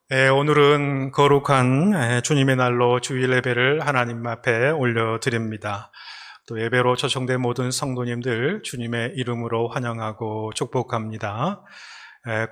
오늘은 거룩한 주님의 날로 주일 예배를 하나님 앞에 올려드립니다. 또 예배로 초청된 모든 성도님들 주님의 이름으로 환영하고 축복합니다.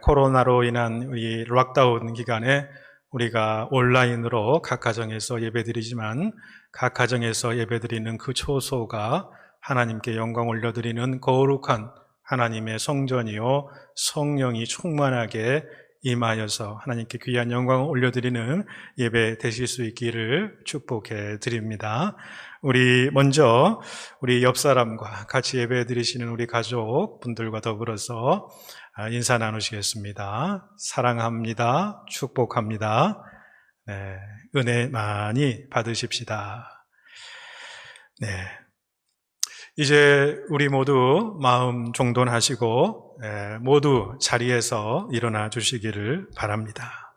코로나로 인한 이 락다운 기간에 우리가 온라인으로 각 가정에서 예배드리지만 각 가정에서 예배드리는 그 초소가 하나님께 영광 올려드리는 거룩한 하나님의 성전이요 성령이 충만하게 임하여서 하나님께 귀한 영광을 올려드리는 예배 되실 수 있기를 축복해 드립니다. 우리 먼저 우리 옆 사람과 같이 예배 드리시는 우리 가족 분들과 더불어서 인사 나누시겠습니다. 사랑합니다. 축복합니다. 네, 은혜 많이 받으십시다. 네. 이제 우리 모두 마음 정돈하시고 모두 자리에서 일어나 주시기를 바랍니다.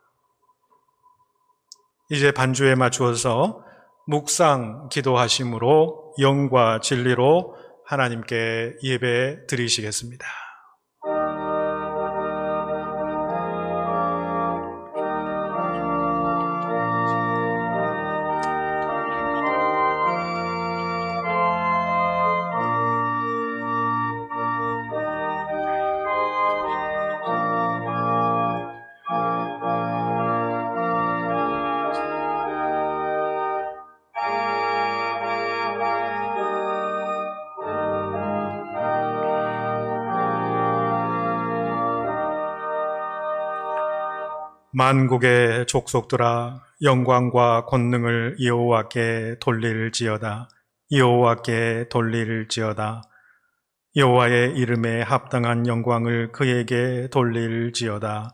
이제 반주에 맞추어서 묵상 기도하심으로 영과 진리로 하나님께 예배 드리시겠습니다. 만국의 족속들아 영광과 권능을 여호와께 돌릴지어다. 여호와께 돌릴지어다. 여호와의 이름에 합당한 영광을 그에게 돌릴지어다.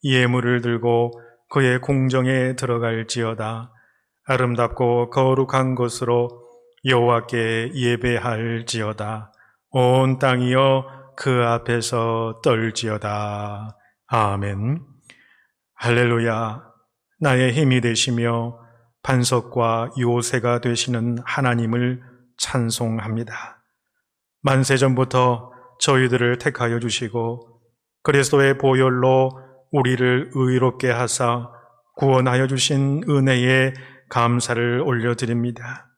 예물을 들고 그의 궁정에 들어갈지어다. 아름답고 거룩한 것으로 여호와께 예배할지어다. 온 땅이여 그 앞에서 떨지어다. 아멘. 할렐루야. 나의 힘이 되시며 반석과 요새가 되시는 하나님을 찬송합니다. 만세전부터 저희들을 택하여 주시고 그리스도의 보혈로 우리를 의롭게 하사 구원하여 주신 은혜에 감사를 올려드립니다.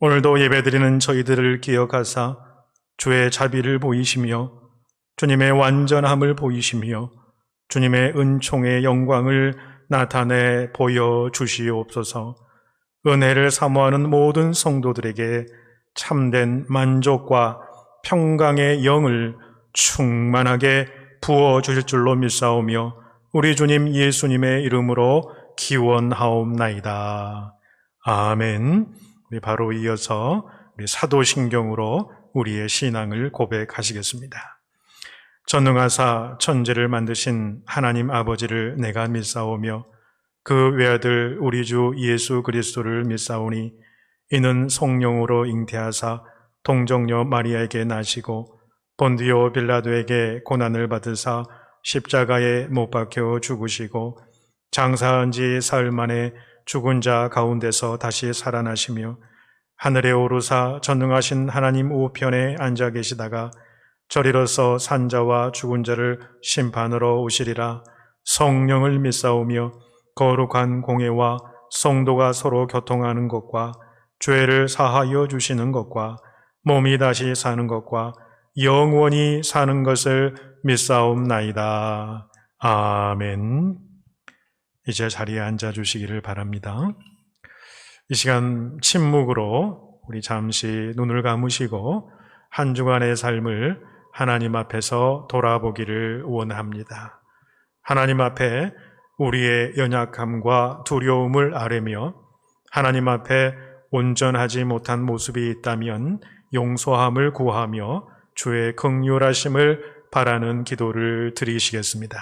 오늘도 예배드리는 저희들을 기억하사 주의 자비를 보이시며 주님의 완전함을 보이시며 주님의 은총의 영광을 나타내 보여주시옵소서. 은혜를 사모하는 모든 성도들에게 참된 만족과 평강의 영을 충만하게 부어주실 줄로 믿사오며 우리 주님 예수님의 이름으로 기원하옵나이다. 아멘. 우리 바로 이어서 우리 사도신경으로 우리의 신앙을 고백하시겠습니다. 전능하사 천지를 만드신 하나님 아버지를 내가 믿사오며 그 외아들 우리 주 예수 그리스도를 믿사오니 이는 성령으로 잉태하사 동정녀 마리아에게 나시고 본디오 빌라도에게 고난을 받으사 십자가에 못 박혀 죽으시고 장사한 지 사흘 만에 죽은 자 가운데서 다시 살아나시며 하늘에 오르사 전능하신 하나님 우편에 앉아 계시다가 저리로서 산자와 죽은 자를 심판으로 오시리라. 성령을 믿사오며 거룩한 공회와 성도가 서로 교통하는 것과 죄를 사하여 주시는 것과 몸이 다시 사는 것과 영원히 사는 것을 믿사옵나이다. 아멘. 이제 자리에 앉아 주시기를 바랍니다. 이 시간 침묵으로 우리 잠시 눈을 감으시고 한 주간의 삶을 하나님 앞에서 돌아보기를 원합니다. 하나님 앞에 우리의 연약함과 두려움을 아뢰며 하나님 앞에 온전하지 못한 모습이 있다면 용서함을 구하며 주의 긍휼하심을 바라는 기도를 드리시겠습니다.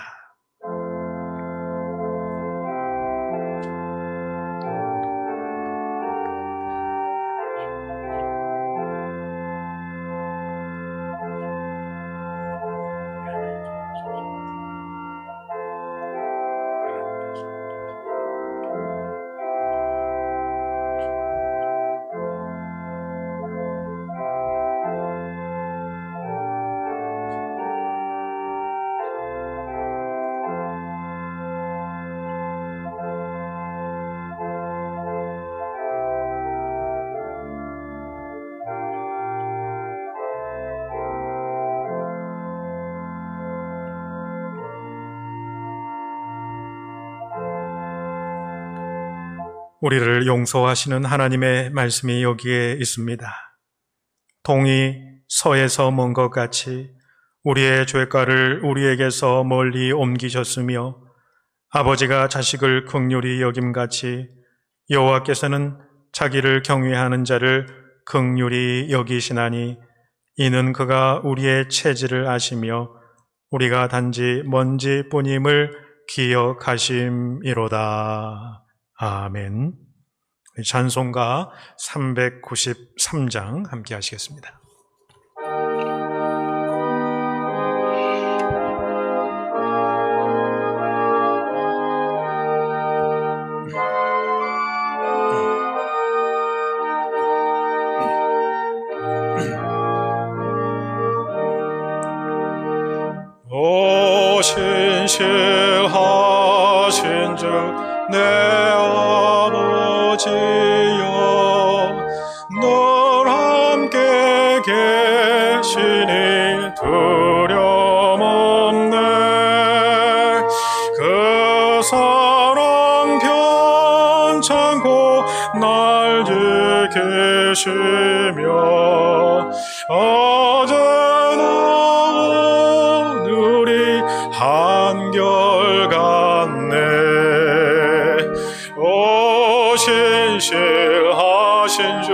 우리를 용서하시는 하나님의 말씀이 여기에 있습니다. 동이 서에서 먼 것 같이 우리의 죄가를 우리에게서 멀리 옮기셨으며 아버지가 자식을 긍휼히 여김같이 여호와께서는 자기를 경외하는 자를 긍휼히 여기시나니 이는 그가 우리의 체질을 아시며 우리가 단지 먼지뿐임을 기억하심이로다. 아멘. 찬송가 393장 함께 하시겠습니다. 오 신실하신 주 내 아버지여, 늘 함께 계시니 두려움 없네. 그 사랑 편찮고 날 지키시며 어제나 오늘이 한결같네. 오 신실하신 주,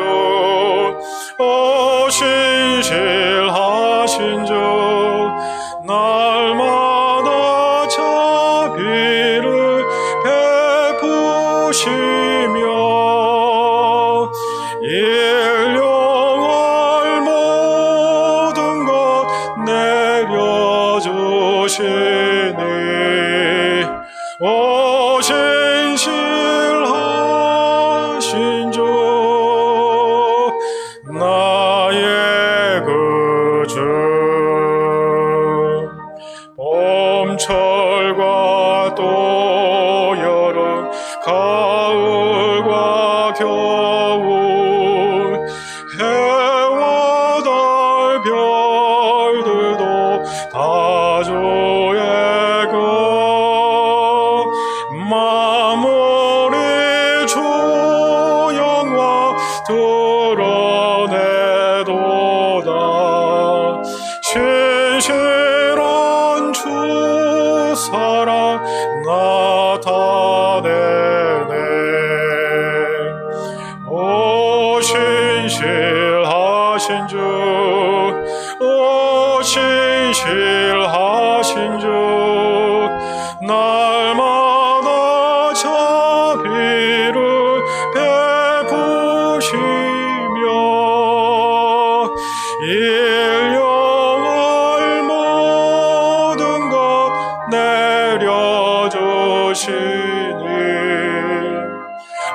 오 신실하신 주, 날마다 자비를 베푸시며 일용할 모든 것 내려주시니 오 신실하신 주, 나의 구주. 봄철과 또 여름, 가을과 겨울, 해와 달 별들도 다 주의 것. 만물이 주 영광 드러내도다. 신실한 주 사랑 나타내네. 오 신실하신 주, 오 신실하신 주, 날마다 자비를 베푸시며 일용할 모든 것 내려주시니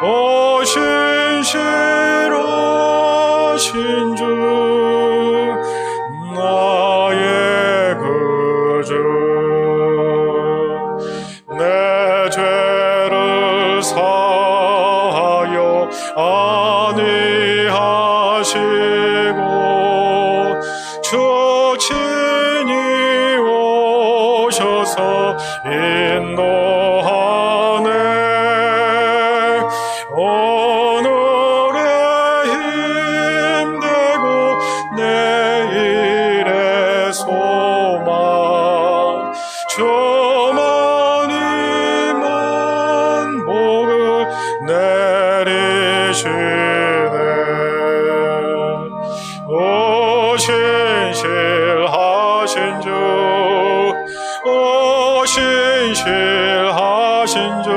오 신실하신 주, 나의 구주. 내 죄를 사하여 안위하시고 주 친히 오셔서 인도하네. 오늘의 힘되고 내일의 소망 주만이만 복을 내리시네. 오 신실하신 주, 오 신실하신 주,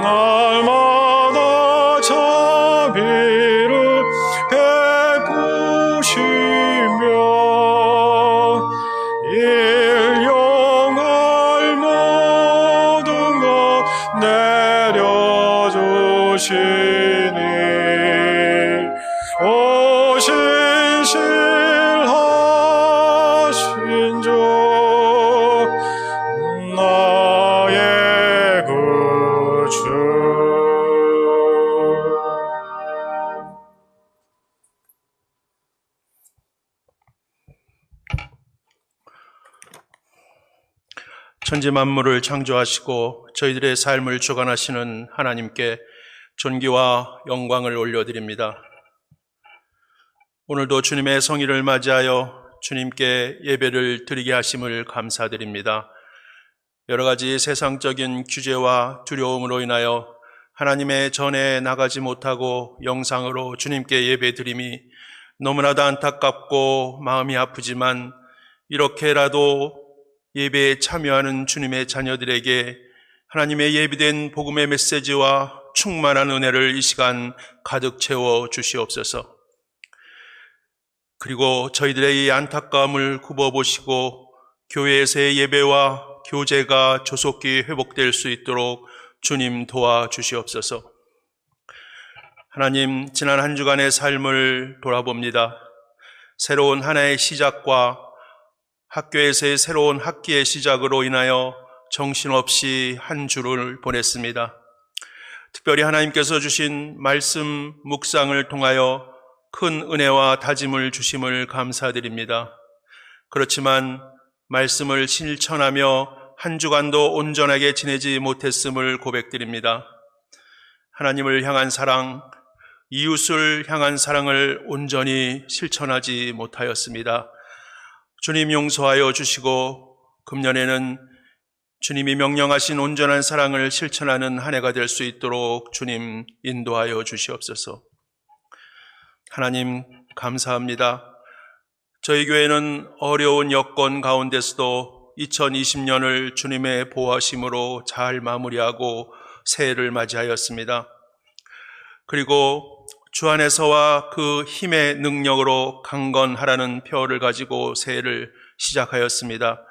날마다 자비를 베푸시며 일용할 모든 것 내려주시니 오 신실하신 주, 나의 구주. 천지 만물을 창조하시고 저희들의 삶을 주관하시는 하나님께 존귀와 영광을 올려드립니다. 오늘도 주님의 성일을 맞이하여 주님께 예배를 드리게 하심을 감사드립니다. 여러 가지 세상적인 규제와 두려움으로 인하여 하나님의 전에 나가지 못하고 영상으로 주님께 예배 드림이 너무나도 안타깝고 마음이 아프지만 이렇게라도 예배에 참여하는 주님의 자녀들에게 하나님의 예비된 복음의 메시지와 충만한 은혜를 이 시간 가득 채워 주시옵소서. 그리고 저희들의 이 안타까움을 굽어보시고 교회에서의 예배와 교제가 조속히 회복될 수 있도록 주님 도와주시옵소서. 하나님, 지난 한 주간의 삶을 돌아봅니다. 새로운 한 해의 시작과 학교에서의 새로운 학기의 시작으로 인하여 정신없이 한 주를 보냈습니다. 특별히 하나님께서 주신 말씀 묵상을 통하여 큰 은혜와 다짐을 주심을 감사드립니다. 그렇지만 말씀을 실천하며 한 주간도 온전하게 지내지 못했음을 고백드립니다. 하나님을 향한 사랑, 이웃을 향한 사랑을 온전히 실천하지 못하였습니다. 주님 용서하여 주시고 금년에는 주님이 명령하신 온전한 사랑을 실천하는 한 해가 될 수 있도록 주님 인도하여 주시옵소서. 하나님 감사합니다. 저희 교회는 어려운 여건 가운데서도 2020년을 주님의 보호하심으로 잘 마무리하고 새해를 맞이하였습니다. 그리고 주 안에서와 그 힘의 능력으로 강건하라는 표어를 가지고 새해를 시작하였습니다.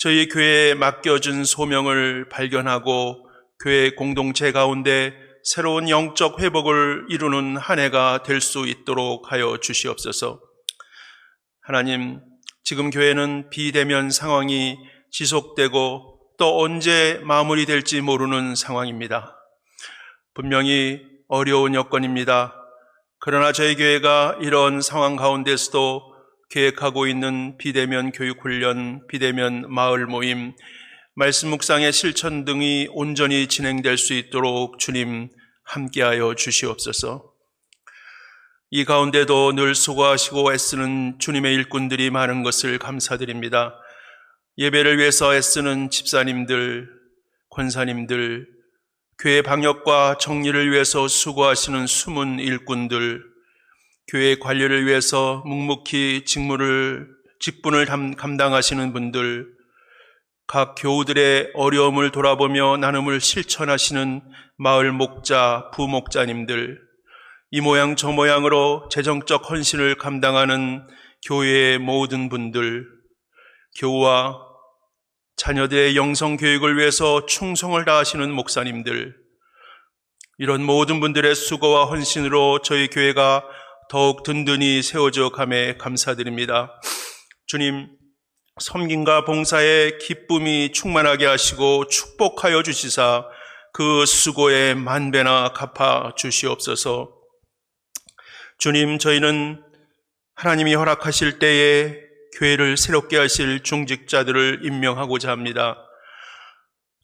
저희 교회에 맡겨준 소명을 발견하고 교회 공동체 가운데 새로운 영적 회복을 이루는 한 해가 될 수 있도록 하여 주시옵소서. 하나님, 지금 교회는 비대면 상황이 지속되고 또 언제 마무리될지 모르는 상황입니다. 분명히 어려운 여건입니다. 그러나 저희 교회가 이런 상황 가운데서도 계획하고 있는 비대면 교육훈련, 비대면 마을 모임, 말씀 묵상의 실천 등이 온전히 진행될 수 있도록 주님 함께하여 주시옵소서. 이 가운데도 늘 수고하시고 애쓰는 주님의 일꾼들이 많은 것을 감사드립니다. 예배를 위해서 애쓰는 집사님들, 권사님들, 교회 방역과 정리를 위해서 수고하시는 숨은 일꾼들, 교회 관리를 위해서 묵묵히 직분을 감당하시는 분들, 각 교우들의 어려움을 돌아보며 나눔을 실천하시는 마을 목자, 부목자님들, 이 모양 저 모양으로 재정적 헌신을 감당하는 교회의 모든 분들, 교우와 자녀들의 영성 교육을 위해서 충성을 다하시는 목사님들, 이런 모든 분들의 수고와 헌신으로 저희 교회가 더욱 든든히 세워져 감에 감사드립니다. 주님, 섬김과 봉사에 기쁨이 충만하게 하시고 축복하여 주시사 그 수고에 만배나 갚아 주시옵소서. 주님, 저희는 하나님이 허락하실 때에 교회를 새롭게 하실 중직자들을 임명하고자 합니다.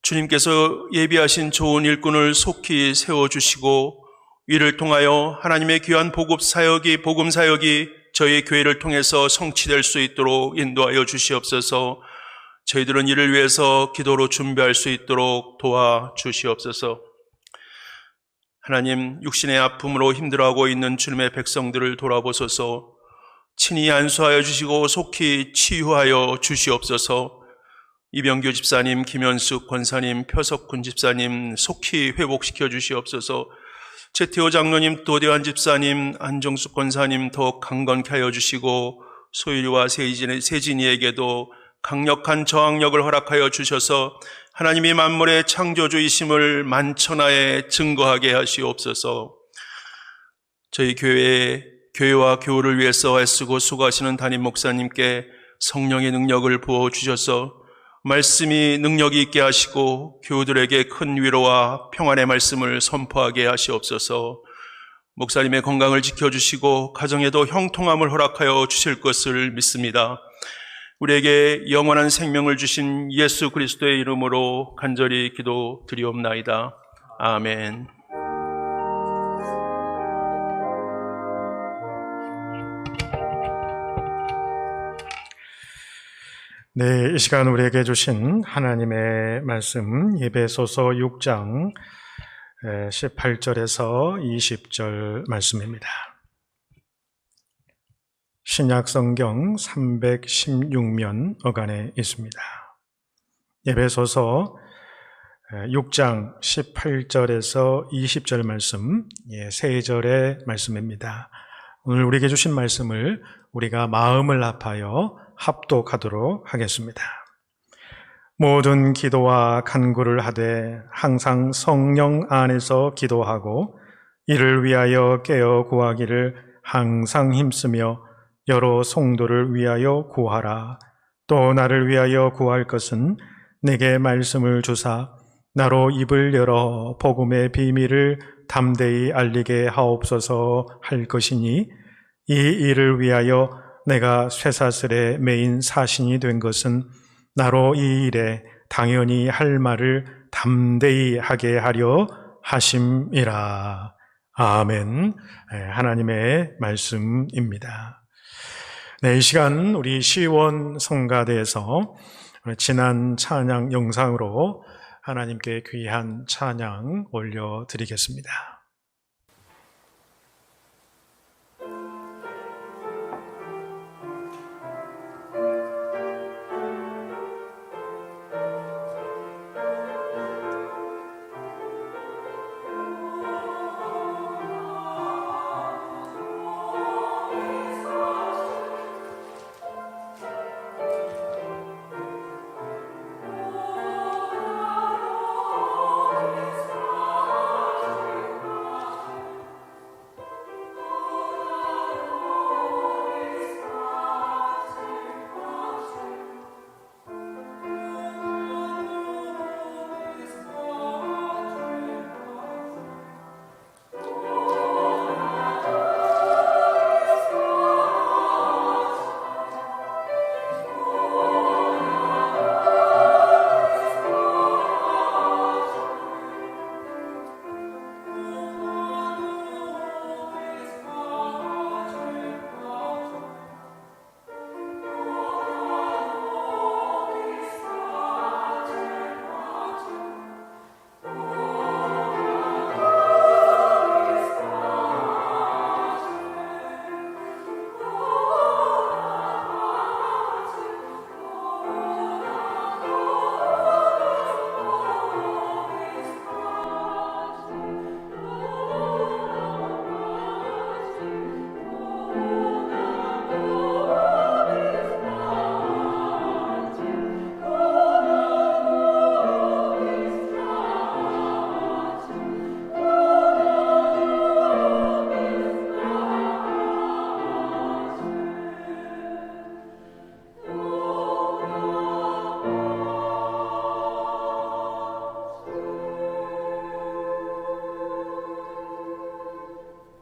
주님께서 예비하신 좋은 일꾼을 속히 세워주시고 이를 통하여 하나님의 귀한 복음 사역이 저희 교회를 통해서 성취될 수 있도록 인도하여 주시옵소서. 저희들은 이를 위해서 기도로 준비할 수 있도록 도와주시옵소서. 하나님, 육신의 아픔으로 힘들어하고 있는 주님의 백성들을 돌아보소서. 친히 안수하여 주시고 속히 치유하여 주시옵소서. 이병규 집사님, 김현숙 권사님, 표석군 집사님 속히 회복시켜 주시옵소서. 최태호 장로님, 도대환 집사님, 안정숙 권사님 더욱 강건케 하여 주시고 소율이와 세진이에게도 강력한 저항력을 허락하여 주셔서 하나님이 만물의 창조주이심을 만천하에 증거하게 하시옵소서. 저희 교회와 교우를 위해서 애쓰고 수고하시는 담임 목사님께 성령의 능력을 부어주셔서 말씀이 능력이 있게 하시고 교우들에게 큰 위로와 평안의 말씀을 선포하게 하시옵소서. 목사님의 건강을 지켜주시고 가정에도 형통함을 허락하여 주실 것을 믿습니다. 우리에게 영원한 생명을 주신 예수 그리스도의 이름으로 간절히 기도드리옵나이다. 아멘. 네, 이 시간 우리에게 주신 하나님의 말씀 에베소서 6장 18절에서 20절 말씀입니다. 신약 성경 316면 어간에 있습니다. 에베소서 6장 18절에서 20절 말씀, 3절의 말씀입니다. 오늘 우리에게 주신 말씀을 우리가 마음을 합하여 합독하도록 하겠습니다. 모든 기도와 간구를 하되 항상 성령 안에서 기도하고 이를 위하여 깨어 구하기를 항상 힘쓰며 여러 성도를 위하여 구하라. 또 나를 위하여 구할 것은 내게 말씀을 주사 나로 입을 열어 복음의 비밀을 담대히 알리게 하옵소서 할 것이니 이 일을 위하여 내가 쇠사슬에 매인 사신이 된 것은 나로 이 일에 당연히 할 말을 담대히 하게 하려 하심이라. 아멘. 하나님의 말씀입니다. 네, 이 시간 우리 시원 성가대에서 지난 찬양 영상으로 하나님께 귀한 찬양 올려드리겠습니다.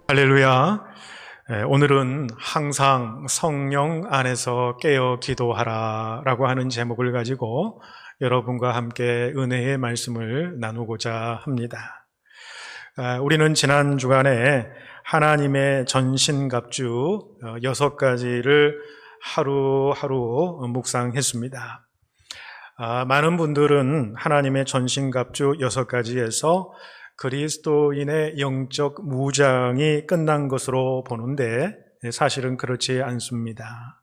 할렐루야. 오늘은 항상 성령 안에서 깨어 기도하라 라고 하는 제목을 가지고 여러분과 함께 은혜의 말씀을 나누고자 합니다. 우리는 지난 주간에 하나님의 전신갑주 6가지를 하루하루 묵상했습니다. 많은 분들은 하나님의 전신갑주 6가지에서 그리스도인의 영적 무장이 끝난 것으로 보는데 사실은 그렇지 않습니다.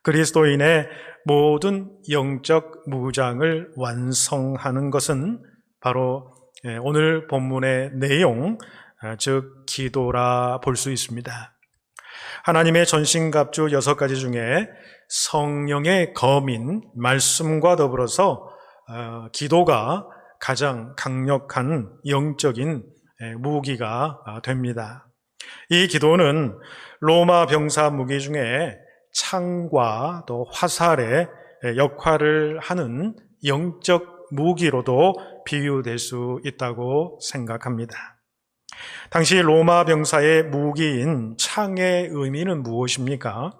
그리스도인의 모든 영적 무장을 완성하는 것은 바로 오늘 본문의 내용, 즉 기도라 볼 수 있습니다. 하나님의 전신갑주 6가지 중에 성령의 검인 말씀과 더불어서 기도가 가장 강력한 영적인 무기가 됩니다. 이 기도는 로마 병사 무기 중에 창과 또 화살의 역할을 하는 영적 무기로도 비유될 수 있다고 생각합니다. 당시 로마 병사의 무기인 창의 의미는 무엇입니까?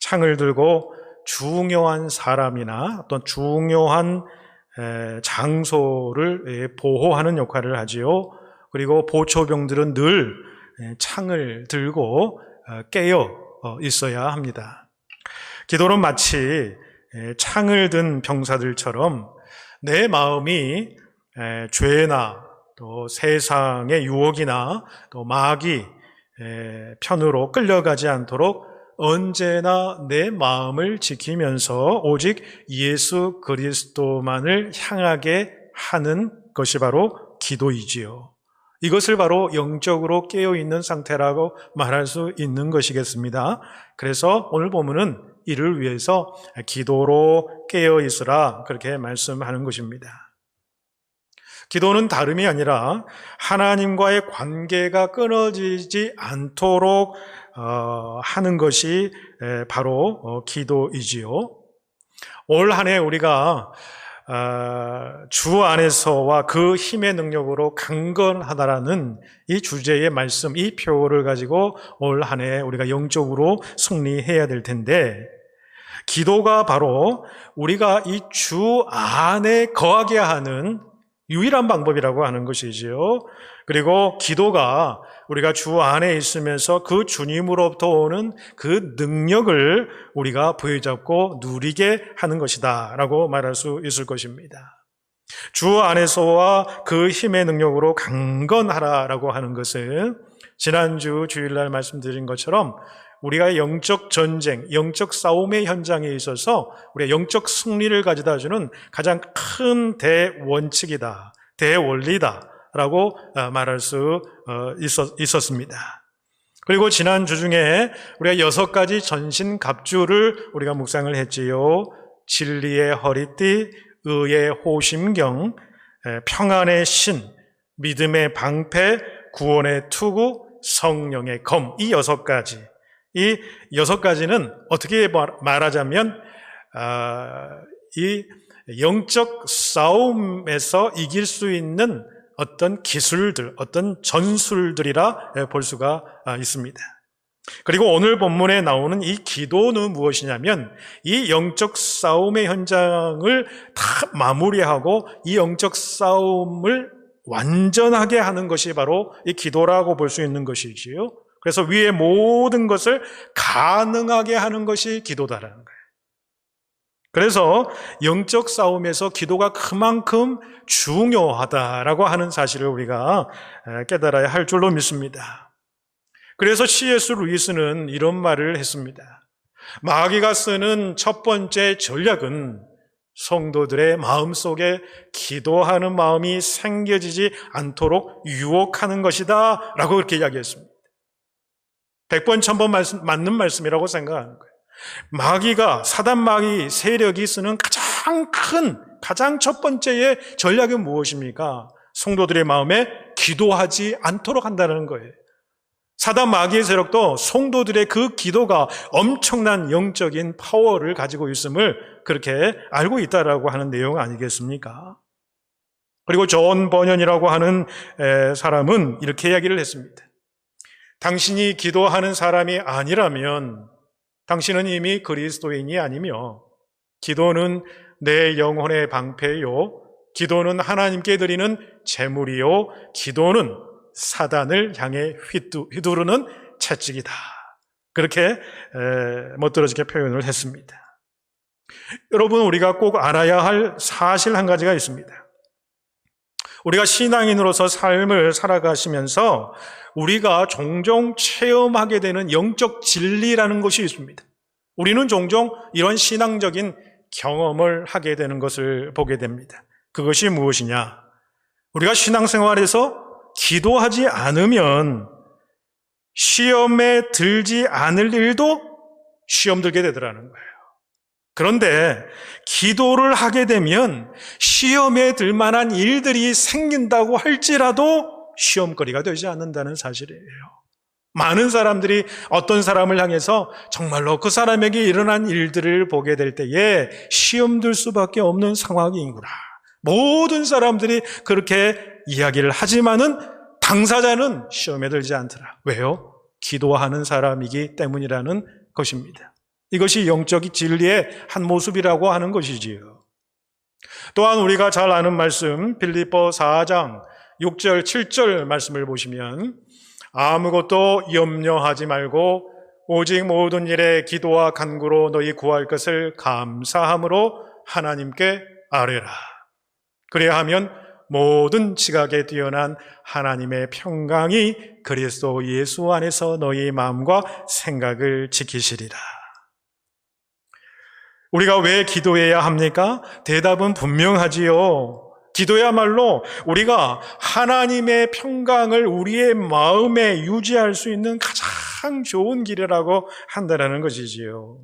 창을 들고 중요한 사람이나 어떤 중요한 장소를 보호하는 역할을 하지요. 그리고 보초병들은 늘 창을 들고 깨어 있어야 합니다. 기도는 마치 창을 든 병사들처럼 내 마음이 죄나 또 세상의 유혹이나 또 마귀 편으로 끌려가지 않도록 언제나 내 마음을 지키면서 오직 예수 그리스도만을 향하게 하는 것이 바로 기도이지요. 이것을 바로 영적으로 깨어있는 상태라고 말할 수 있는 것이겠습니다. 그래서 오늘 본문은 이를 위해서 기도로 깨어있으라 그렇게 말씀하는 것입니다. 기도는 다름이 아니라 하나님과의 관계가 끊어지지 않도록 하는 것이 바로 기도이지요. 올 한 해 우리가 주 안에서와 그 힘의 능력으로 강건하다라는 이 주제의 말씀, 이 표를 가지고 올 한 해 우리가 영적으로 승리해야 될 텐데, 기도가 바로 우리가 이 주 안에 거하게 하는 유일한 방법이라고 하는 것이지요. 그리고 기도가 우리가 주 안에 있으면서 그 주님으로부터 오는 그 능력을 우리가 부여잡고 누리게 하는 것이다 라고 말할 수 있을 것입니다. 주 안에서와 그 힘의 능력으로 강건하라라고 하는 것은 지난주 주일날 말씀드린 것처럼 우리가 영적 전쟁, 영적 싸움의 현장에 있어서 우리가 영적 승리를 가져다 주는 가장 큰 대원칙이다, 대원리다 라고 말할 수 있었습니다. 그리고 지난주 중에 우리가 6가지 전신갑주를 우리가 묵상을 했지요. 진리의 허리띠, 의의 호심경, 평안의 신, 믿음의 방패, 구원의 투구, 성령의 검, 이 6가지. 이 6가지는 어떻게 말하자면 이 영적 싸움에서 이길 수 있는 어떤 기술들, 어떤 전술들이라 볼 수가 있습니다. 그리고 오늘 본문에 나오는 이 기도는 무엇이냐면 이 영적 싸움의 현장을 다 마무리하고 이 영적 싸움을 완전하게 하는 것이 바로 이 기도라고 볼 수 있는 것이지요. 그래서 위의 모든 것을 가능하게 하는 것이 기도다라는 거예요. 그래서 영적 싸움에서 기도가 그만큼 중요하다라고 하는 사실을 우리가 깨달아야 할 줄로 믿습니다. 그래서 C.S. 루이스는 이런 말을 했습니다. 마귀가 쓰는 첫 번째 전략은 성도들의 마음속에 기도하는 마음이 생겨지지 않도록 유혹하는 것이다 라고 그렇게 이야기했습니다. 100번 1000번 맞는 말씀이라고 생각하는 거예요. 마귀가, 사단 마귀 세력이 쓰는 가장 첫 번째의 전략이 무엇입니까? 성도들의 마음에 기도하지 않도록 한다는 거예요. 사단 마귀의 세력도 성도들의 그 기도가 엄청난 영적인 파워를 가지고 있음을 그렇게 알고 있다라고 하는 내용 아니겠습니까? 그리고 존 버년이라고 하는 사람은 이렇게 이야기를 했습니다. 당신이 기도하는 사람이 아니라면 당신은 이미 그리스도인이 아니며, 기도는 내 영혼의 방패요, 기도는 하나님께 드리는 제물이요, 기도는 사단을 향해 휘두르는 채찍이다. 그렇게 멋들어지게 표현을 했습니다. 여러분, 우리가 꼭 알아야 할 사실 한 가지가 있습니다. 우리가 신앙인으로서 삶을 살아가시면서 우리가 종종 체험하게 되는 영적 진리라는 것이 있습니다. 우리는 종종 이런 신앙적인 경험을 하게 되는 것을 보게 됩니다. 그것이 무엇이냐? 우리가 신앙생활에서 기도하지 않으면 시험에 들지 않을 일도 시험 들게 되더라는 거예요. 그런데 기도를 하게 되면 시험에 들 만한 일들이 생긴다고 할지라도 시험거리가 되지 않는다는 사실이에요. 많은 사람들이 어떤 사람을 향해서 정말로 그 사람에게 일어난 일들을 보게 될 때에 시험 들 수밖에 없는 상황이구나. 모든 사람들이 그렇게 이야기를 하지만은 당사자는 시험에 들지 않더라. 왜요? 기도하는 사람이기 때문이라는 것입니다. 이것이 영적 진리의 한 모습이라고 하는 것이지요. 또한 우리가 잘 아는 말씀, 빌립보 4장 6절 7절 말씀을 보시면 아무것도 염려하지 말고 오직 모든 일에 기도와 간구로 너희 구할 것을 감사함으로 하나님께 아뢰라. 그래야 하면 모든 지각에 뛰어난 하나님의 평강이 그리스도 예수 안에서 너희 마음과 생각을 지키시리라. 우리가 왜 기도해야 합니까? 대답은 분명하지요. 기도야말로 우리가 하나님의 평강을 우리의 마음에 유지할 수 있는 가장 좋은 길이라고 한다는 것이지요.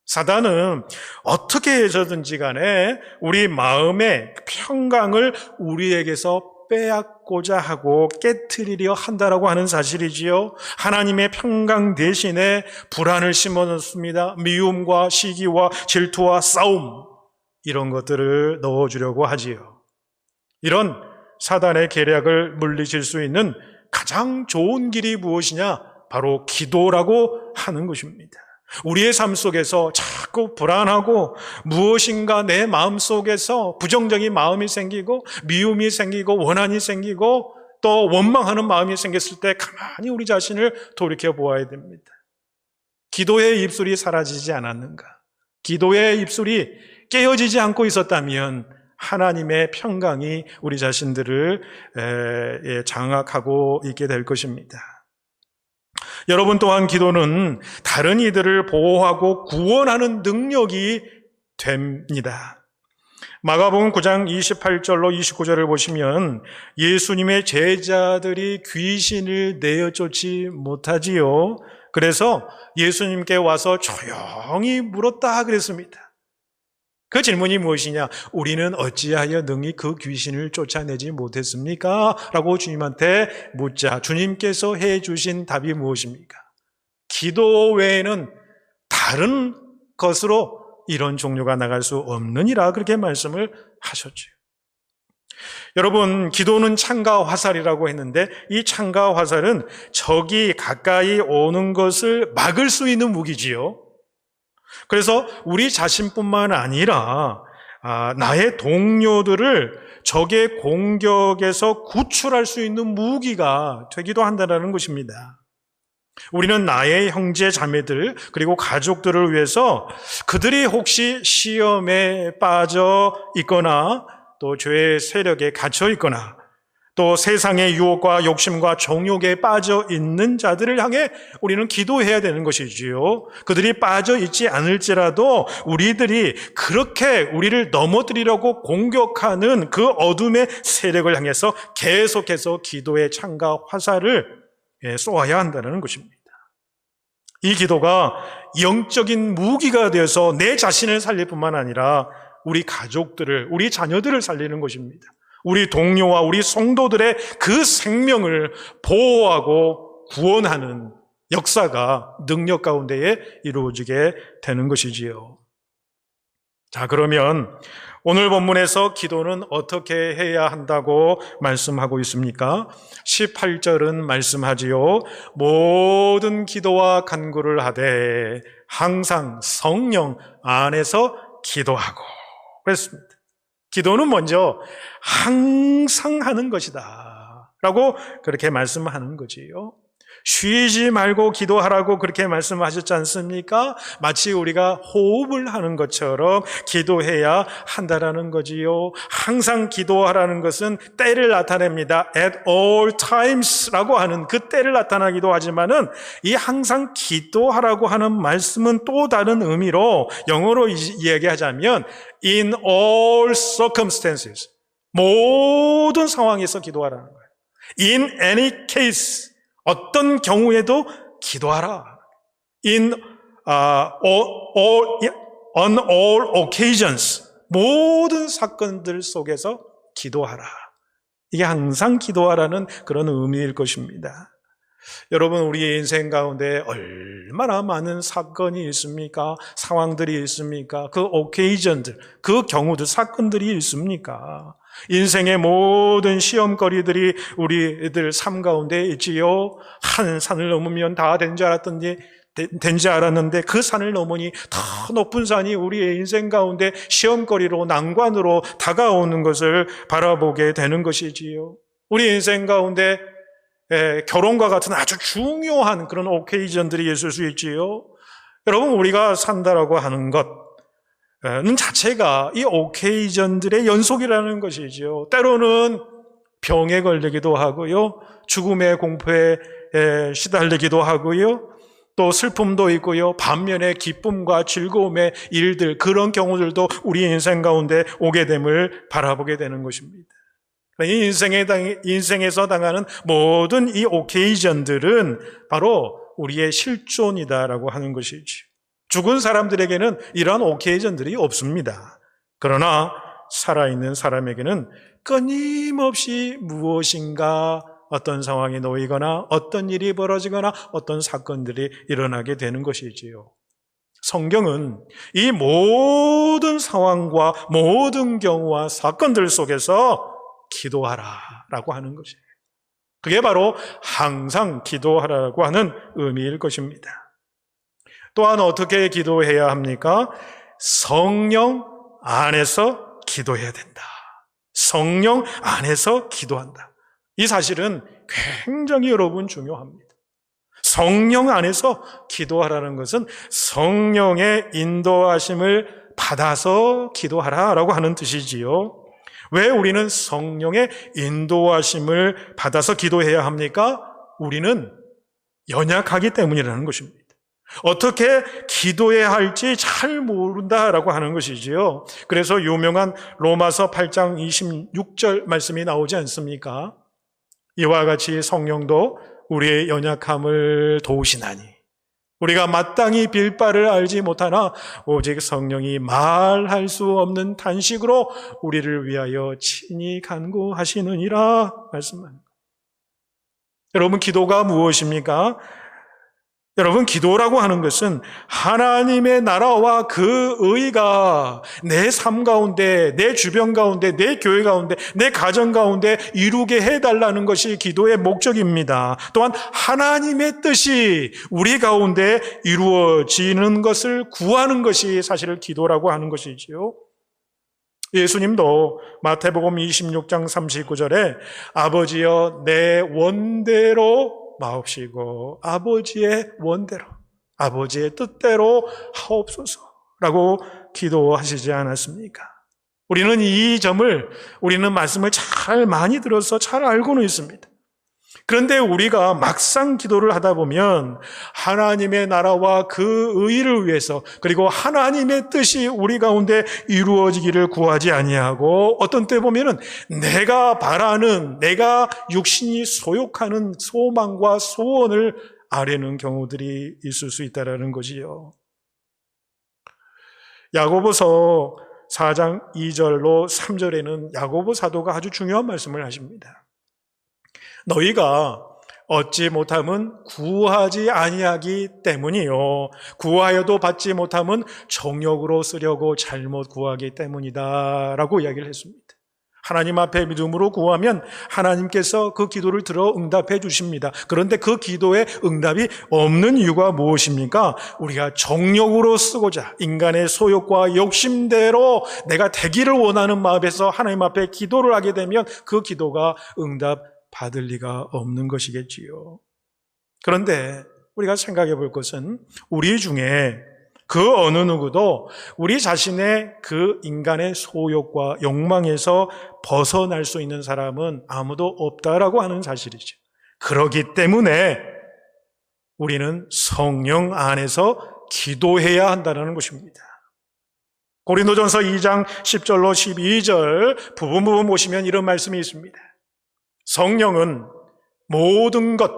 사단은 어떻게 해서든지 간에 우리 마음의 평강을 우리에게서 빼앗고자 하고 깨트리려 한다라고 하는 사실이지요. 하나님의 평강 대신에 불안을 심어놓습니다. 미움과 시기와 질투와 싸움, 이런 것들을 넣어주려고 하지요. 이런 사단의 계략을 물리칠 수 있는 가장 좋은 길이 무엇이냐? 바로 기도라고 하는 것입니다. 우리의 삶 속에서 자꾸 불안하고 무엇인가 내 마음 속에서 부정적인 마음이 생기고 미움이 생기고 원한이 생기고 또 원망하는 마음이 생겼을 때 가만히 우리 자신을 돌이켜 보아야 됩니다. 기도의 입술이 사라지지 않았는가? 기도의 입술이 깨어지지 않고 있었다면 하나님의 평강이 우리 자신들을 장악하고 있게 될 것입니다. 여러분 또한 기도는 다른 이들을 보호하고 구원하는 능력이 됩니다. 마가복음 9장 28절로 29절을 보시면 예수님의 제자들이 귀신을 내어 쫓지 못하지요. 그래서 예수님께 와서 조용히 물었다 그랬습니다. 그 질문이 무엇이냐? 우리는 어찌하여 능히 그 귀신을 쫓아내지 못했습니까? 라고 주님한테 묻자 주님께서 해주신 답이 무엇입니까? 기도 외에는 다른 것으로 이런 종류가 나갈 수 없느니라, 그렇게 말씀을 하셨죠. 여러분, 기도는 창과 화살이라고 했는데 이 창과 화살은 적이 가까이 오는 것을 막을 수 있는 무기지요. 그래서 우리 자신뿐만 아니라 나의 동료들을 적의 공격에서 구출할 수 있는 무기가 되기도 한다는 것입니다. 우리는 나의 형제 자매들 그리고 가족들을 위해서 그들이 혹시 시험에 빠져 있거나 또 죄의 세력에 갇혀 있거나 또 세상의 유혹과 욕심과 정욕에 빠져 있는 자들을 향해 우리는 기도해야 되는 것이지요. 그들이 빠져 있지 않을지라도 우리들이 그렇게 우리를 넘어뜨리려고 공격하는 그 어둠의 세력을 향해서 계속해서 기도의 창과 화살을 쏘아야 한다는 것입니다. 이 기도가 영적인 무기가 되어서 내 자신을 살릴 뿐만 아니라 우리 가족들을, 우리 자녀들을 살리는 것입니다. 우리 동료와 우리 성도들의 그 생명을 보호하고 구원하는 역사가 능력 가운데에 이루어지게 되는 것이지요. 자, 그러면 오늘 본문에서 기도는 어떻게 해야 한다고 말씀하고 있습니까? 18절은 말씀하지요. 모든 기도와 간구를 하되 항상 성령 안에서 기도하고 그랬습니다. 기도는 먼저 항상 하는 것이다 라고 그렇게 말씀하는 거지요. 쉬지 말고 기도하라고 그렇게 말씀하셨지 않습니까? 마치 우리가 호흡을 하는 것처럼 기도해야 한다라는 거지요. 항상 기도하라는 것은 때를 나타냅니다. At all times라고 하는 그 때를 나타나기도 하지만은 이 항상 기도하라고 하는 말씀은 또 다른 의미로 영어로 이야기하자면 in all circumstances, 모든 상황에서 기도하라는 거예요. In any case, 어떤 경우에도 기도하라. On all occasions, 모든 사건들 속에서 기도하라. 이게 항상 기도하라는 그런 의미일 것입니다. 여러분, 우리의 인생 가운데 얼마나 많은 사건이 있습니까? 상황들이 있습니까? 그 occasion들, 그 경우들, 사건들이 있습니까? 인생의 모든 시험거리들이 우리들 삶 가운데 있지요. 한 산을 넘으면 다 된 줄 알았는데 그 산을 넘으니 더 높은 산이 우리의 인생 가운데 시험거리로 난관으로 다가오는 것을 바라보게 되는 것이지요. 우리 인생 가운데 결혼과 같은 아주 중요한 그런 오케이전들이 있을 수 있지요. 여러분, 우리가 산다라고 하는 것은 자체가 이 오케이전들의 연속이라는 것이지요. 때로는 병에 걸리기도 하고요, 죽음의 공포에 시달리기도 하고요, 또 슬픔도 있고요, 반면에 기쁨과 즐거움의 일들, 그런 경우들도 우리 인생 가운데 오게 됨을 바라보게 되는 것입니다. 이 인생에서 당하는 모든 이 오케이전들은 바로 우리의 실존이다라고 하는 것이지. 죽은 사람들에게는 이러한 오케이전들이 없습니다. 그러나 살아있는 사람에게는 끊임없이 무엇인가 어떤 상황에 놓이거나 어떤 일이 벌어지거나 어떤 사건들이 일어나게 되는 것이지요. 성경은 이 모든 상황과 모든 경우와 사건들 속에서 기도하라라고 하는 것이에요. 그게 바로 항상 기도하라고 하는 의미일 것입니다. 또한 어떻게 기도해야 합니까? 성령 안에서 기도해야 된다. 성령 안에서 기도한다. 이 사실은 굉장히 여러분 중요합니다. 성령 안에서 기도하라는 것은 성령의 인도하심을 받아서 기도하라라고 하는 뜻이지요. 왜 우리는 성령의 인도하심을 받아서 기도해야 합니까? 우리는 연약하기 때문이라는 것입니다. 어떻게 기도해야 할지 잘 모른다라고 하는 것이지요. 그래서 유명한 로마서 8장 26절 말씀이 나오지 않습니까? 이와 같이 성령도 우리의 연약함을 도우시나니 우리가 마땅히 빌 바를 알지 못하나 오직 성령이 말할 수 없는 탄식으로 우리를 위하여 친히 간구하시느니라 말씀합니다. 여러분, 기도가 무엇입니까? 여러분, 기도라고 하는 것은 하나님의 나라와 그 의가 내 삶 가운데, 내 주변 가운데, 내 교회 가운데, 내 가정 가운데 이루게 해달라는 것이 기도의 목적입니다. 또한 하나님의 뜻이 우리 가운데 이루어지는 것을 구하는 것이 사실 기도라고 하는 것이지요. 예수님도 마태복음 26장 39절에 아버지여 내 원대로 마옵시고 아버지의 원대로, 아버지의 뜻대로 하옵소서라고 기도하시지 않았습니까? 우리는 말씀을 잘 많이 들어서 잘 알고는 있습니다. 그런데 우리가 막상 기도를 하다 보면 하나님의 나라와 그 의를 위해서, 그리고 하나님의 뜻이 우리 가운데 이루어지기를 구하지 아니하고 어떤 때 보면은 내가 바라는, 내가 육신이 소욕하는 소망과 소원을 아뢰는 경우들이 있을 수 있다는 것이요. 야고보서 4장 2절로 3절에는 야고보 사도가 아주 중요한 말씀을 하십니다. 너희가 얻지 못함은 구하지 아니하기 때문이요, 구하여도 받지 못함은 정욕으로 쓰려고 잘못 구하기 때문이다 라고 이야기를 했습니다. 하나님 앞에 믿음으로 구하면 하나님께서 그 기도를 들어 응답해 주십니다. 그런데 그 기도에 응답이 없는 이유가 무엇입니까? 우리가 정욕으로 쓰고자 인간의 소욕과 욕심대로 내가 되기를 원하는 마음에서 하나님 앞에 기도를 하게 되면 그 기도가 받을 리가 없는 것이겠지요. 그런데 우리가 생각해 볼 것은 우리 중에 그 어느 누구도 우리 자신의 그 인간의 소욕과 욕망에서 벗어날 수 있는 사람은 아무도 없다라고 하는 사실이죠. 그렇기 때문에 우리는 성령 안에서 기도해야 한다는 것입니다. 고린도전서 2장 10절로 12절 부분 보시면 이런 말씀이 있습니다. 성령은 모든 것,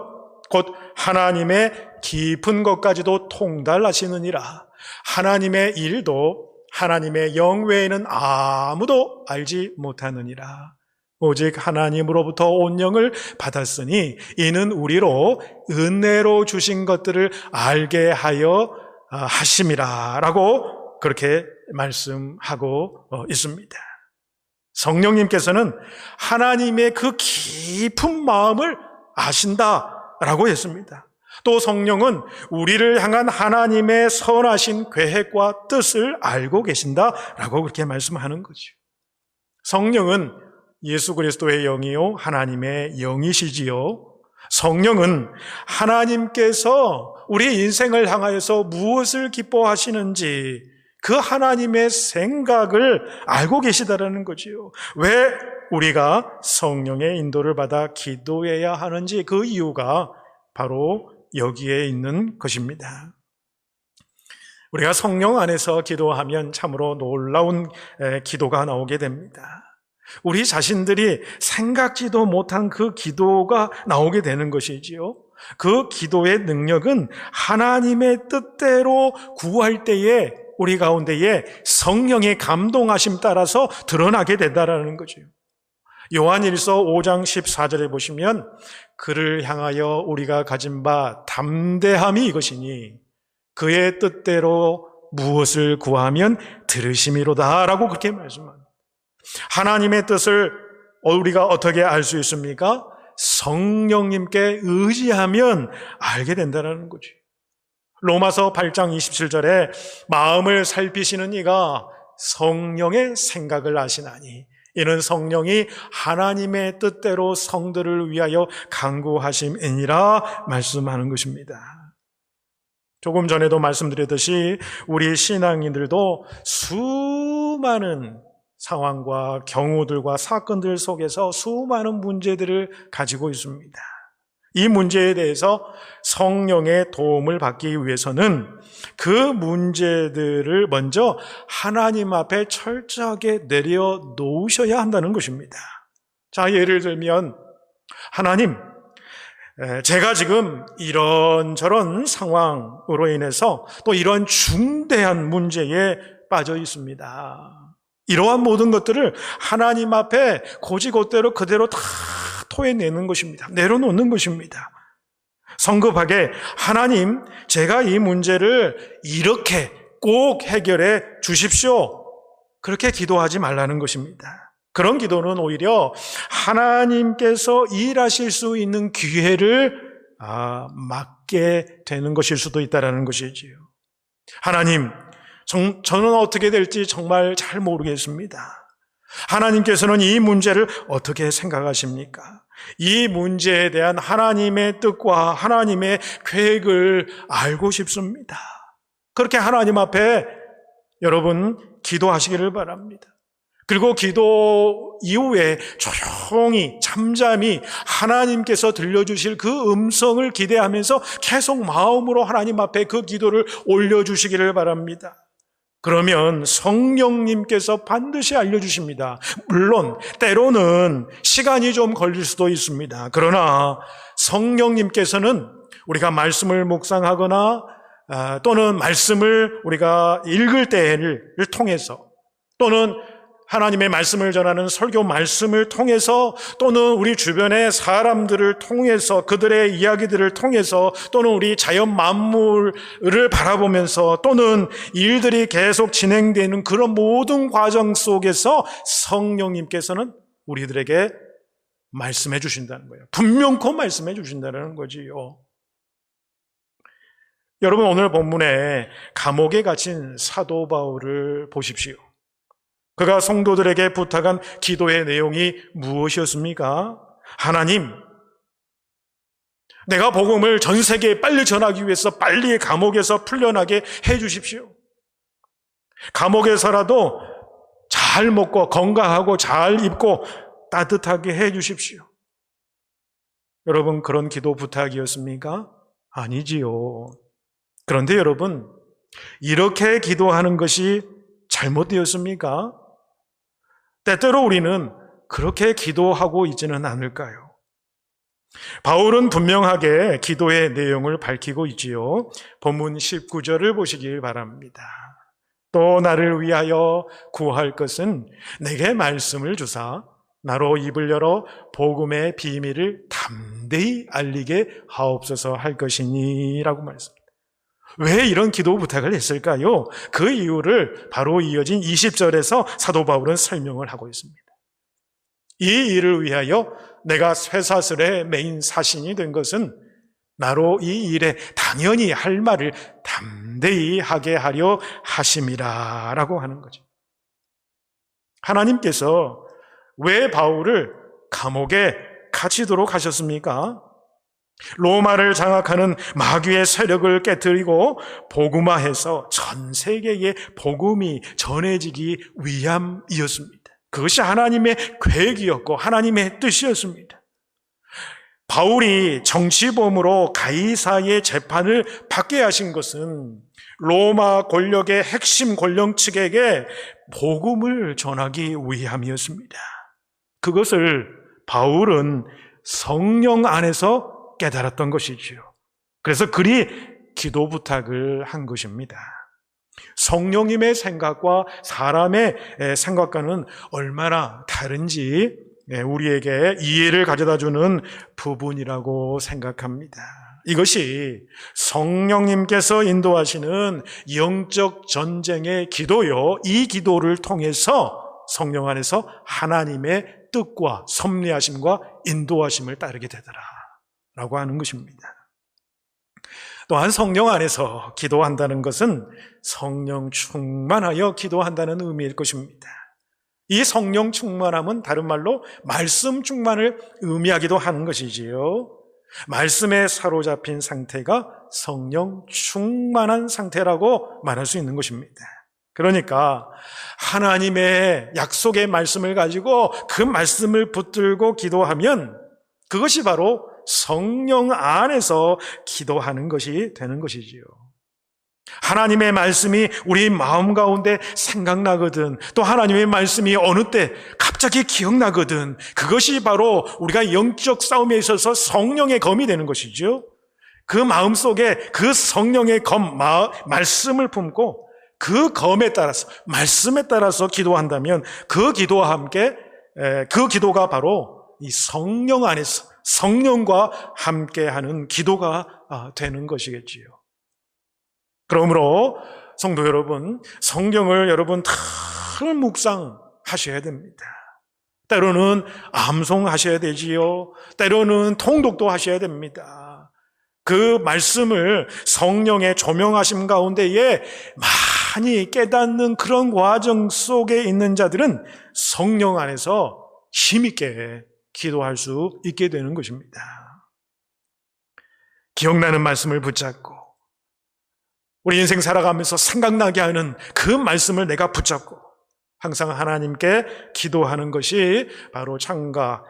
곧 하나님의 깊은 것까지도 통달하시느니라. 하나님의 일도 하나님의 영 외에는 아무도 알지 못하느니라. 오직 하나님으로부터 온 영을 받았으니 이는 우리로 은혜로 주신 것들을 알게 하여 하심이라 라고 그렇게 말씀하고 있습니다. 성령님께서는 하나님의 그 깊은 마음을 아신다라고 했습니다. 또 성령은 우리를 향한 하나님의 선하신 계획과 뜻을 알고 계신다라고 그렇게 말씀하는 거죠. 성령은 예수 그리스도의 영이요 하나님의 영이시지요. 성령은 하나님께서 우리 인생을 향하여서 무엇을 기뻐하시는지 그 하나님의 생각을 알고 계시다라는 거지요. 왜 우리가 성령의 인도를 받아 기도해야 하는지 그 이유가 바로 여기에 있는 것입니다. 우리가 성령 안에서 기도하면 참으로 놀라운 기도가 나오게 됩니다. 우리 자신들이 생각지도 못한 그 기도가 나오게 되는 것이지요. 그 기도의 능력은 하나님의 뜻대로 구할 때에 우리 가운데에 성령의 감동하심 따라서 드러나게 된다는 거죠. 요한일서 5장 14절에 보시면 그를 향하여 우리가 가진 바 담대함이 이것이니 그의 뜻대로 무엇을 구하면 들으심이로다 라고 그렇게 말씀합니다. 하나님의 뜻을 우리가 어떻게 알 수 있습니까? 성령님께 의지하면 알게 된다는 거죠. 로마서 8장 27절에 마음을 살피시는 이가 성령의 생각을 아시나니 이는 성령이 하나님의 뜻대로 성들을 위하여 간구하심이니라 말씀하는 것입니다. 조금 전에도 말씀드렸듯이 우리 신앙인들도 수많은 상황과 경우들과 사건들 속에서 수많은 문제들을 가지고 있습니다. 이 문제에 대해서 성령의 도움을 받기 위해서는 그 문제들을 먼저 하나님 앞에 철저하게 내려놓으셔야 한다는 것입니다. 자, 예를 들면 하나님, 제가 지금 이런저런 상황으로 인해서 또 이런 중대한 문제에 빠져 있습니다. 이러한 모든 것들을 하나님 앞에 고지고대로 그대로 다 토해내는 것입니다. 내려놓는 것입니다. 성급하게 하나님, 제가 이 문제를 이렇게 꼭 해결해 주십시오. 그렇게 기도하지 말라는 것입니다. 그런 기도는 오히려 하나님께서 일하실 수 있는 기회를 막게 되는 것일 수도 있다는 것이지요. 하나님, 저는 어떻게 될지 정말 잘 모르겠습니다. 하나님께서는 이 문제를 어떻게 생각하십니까? 이 문제에 대한 하나님의 뜻과 하나님의 계획을 알고 싶습니다. 그렇게 하나님 앞에 여러분 기도하시기를 바랍니다. 그리고 기도 이후에 조용히 잠잠히 하나님께서 들려주실 그 음성을 기대하면서 계속 마음으로 하나님 앞에 그 기도를 올려주시기를 바랍니다. 그러면 성령님께서 반드시 알려주십니다. 물론 때로는 시간이 좀 걸릴 수도 있습니다. 그러나 성령님께서는 우리가 말씀을 묵상하거나 또는 말씀을 우리가 읽을 때를 통해서 또는 하나님의 말씀을 전하는 설교 말씀을 통해서 또는 우리 주변의 사람들을 통해서 그들의 이야기들을 통해서 또는 우리 자연 만물을 바라보면서 또는 일들이 계속 진행되는 그런 모든 과정 속에서 성령님께서는 우리들에게 말씀해 주신다는 거예요. 분명코 말씀해 주신다는 거지요. 여러분, 오늘 본문에 감옥에 갇힌 사도 바울을 보십시오. 그가 성도들에게 부탁한 기도의 내용이 무엇이었습니까? 하나님, 내가 복음을 전 세계에 빨리 전하기 위해서 빨리 감옥에서 풀려나게 해 주십시오. 감옥에서라도 잘 먹고 건강하고 잘 입고 따뜻하게 해 주십시오. 여러분, 그런 기도 부탁이었습니까? 아니지요. 그런데 여러분, 이렇게 기도하는 것이 잘못되었습니까? 때때로 우리는 그렇게 기도하고 있지는 않을까요? 바울은 분명하게 기도의 내용을 밝히고 있지요. 본문 19절을 보시길 바랍니다. 또 나를 위하여 구할 것은 내게 말씀을 주사 나로 입을 열어 복음의 비밀을 담대히 알리게 하옵소서 할 것이니 라고 말씀합니다. 왜 이런 기도 부탁을 했을까요? 그 이유를 바로 이어진 20절에서 사도 바울은 설명을 하고 있습니다. 이 일을 위하여 내가 쇠사슬의 메인 사신이 된 것은 나로 이 일에 당연히 할 말을 담대히 하게 하려 하심이라 라고 하는 거죠. 하나님께서 왜 바울을 감옥에 갇히도록 하셨습니까? 로마를 장악하는 마귀의 세력을 깨뜨리고 복음화해서 전 세계에 복음이 전해지기 위함이었습니다. 그것이 하나님의 계획이었고 하나님의 뜻이었습니다. 바울이 정치범으로 가이사의 재판을 받게 하신 것은 로마 권력의 핵심 권력 측에게 복음을 전하기 위함이었습니다. 그것을 바울은 성령 안에서 깨달았던 것이지요. 그래서 그리 기도 부탁을 한 것입니다. 성령님의 생각과 사람의 생각과는 얼마나 다른지 우리에게 이해를 가져다주는 부분이라고 생각합니다. 이것이 성령님께서 인도하시는 영적 전쟁의 기도요, 이 기도를 통해서 성령 안에서 하나님의 뜻과 섭리하심과 인도하심을 따르게 되더라 라고 하는 것입니다. 또한 성령 안에서 기도한다는 것은 성령 충만하여 기도한다는 의미일 것입니다. 이 성령 충만함은 다른 말로 말씀 충만을 의미하기도 하는 것이지요. 말씀에 사로잡힌 상태가 성령 충만한 상태라고 말할 수 있는 것입니다. 그러니까 하나님의 약속의 말씀을 가지고 그 말씀을 붙들고 기도하면 그것이 바로 성령 안에서 기도하는 것이 되는 것이지요. 하나님의 말씀이 우리 마음 가운데 생각나거든, 또 하나님의 말씀이 어느 때 갑자기 기억나거든, 그것이 바로 우리가 영적 싸움에 있어서 성령의 검이 되는 것이죠. 그 마음속에 그 성령의 검, 말씀을 품고 그 검에 따라서, 말씀에 따라서 기도한다면 그 기도와 함께, 그 기도가 바로 이 성령 안에서 성령과 함께하는 기도가 되는 것이겠지요. 그러므로 성도 여러분, 성경을 여러분 잘 묵상하셔야 됩니다. 때로는 암송하셔야 되지요. 때로는 통독도 하셔야 됩니다. 그 말씀을 성령의 조명하심 가운데에 많이 깨닫는 그런 과정 속에 있는 자들은 성령 안에서 힘있게 기도할 수 있게 되는 것입니다. 기억나는 말씀을 붙잡고 우리 인생 살아가면서 생각나게 하는 그 말씀을 내가 붙잡고 항상 하나님께 기도하는 것이 바로 창과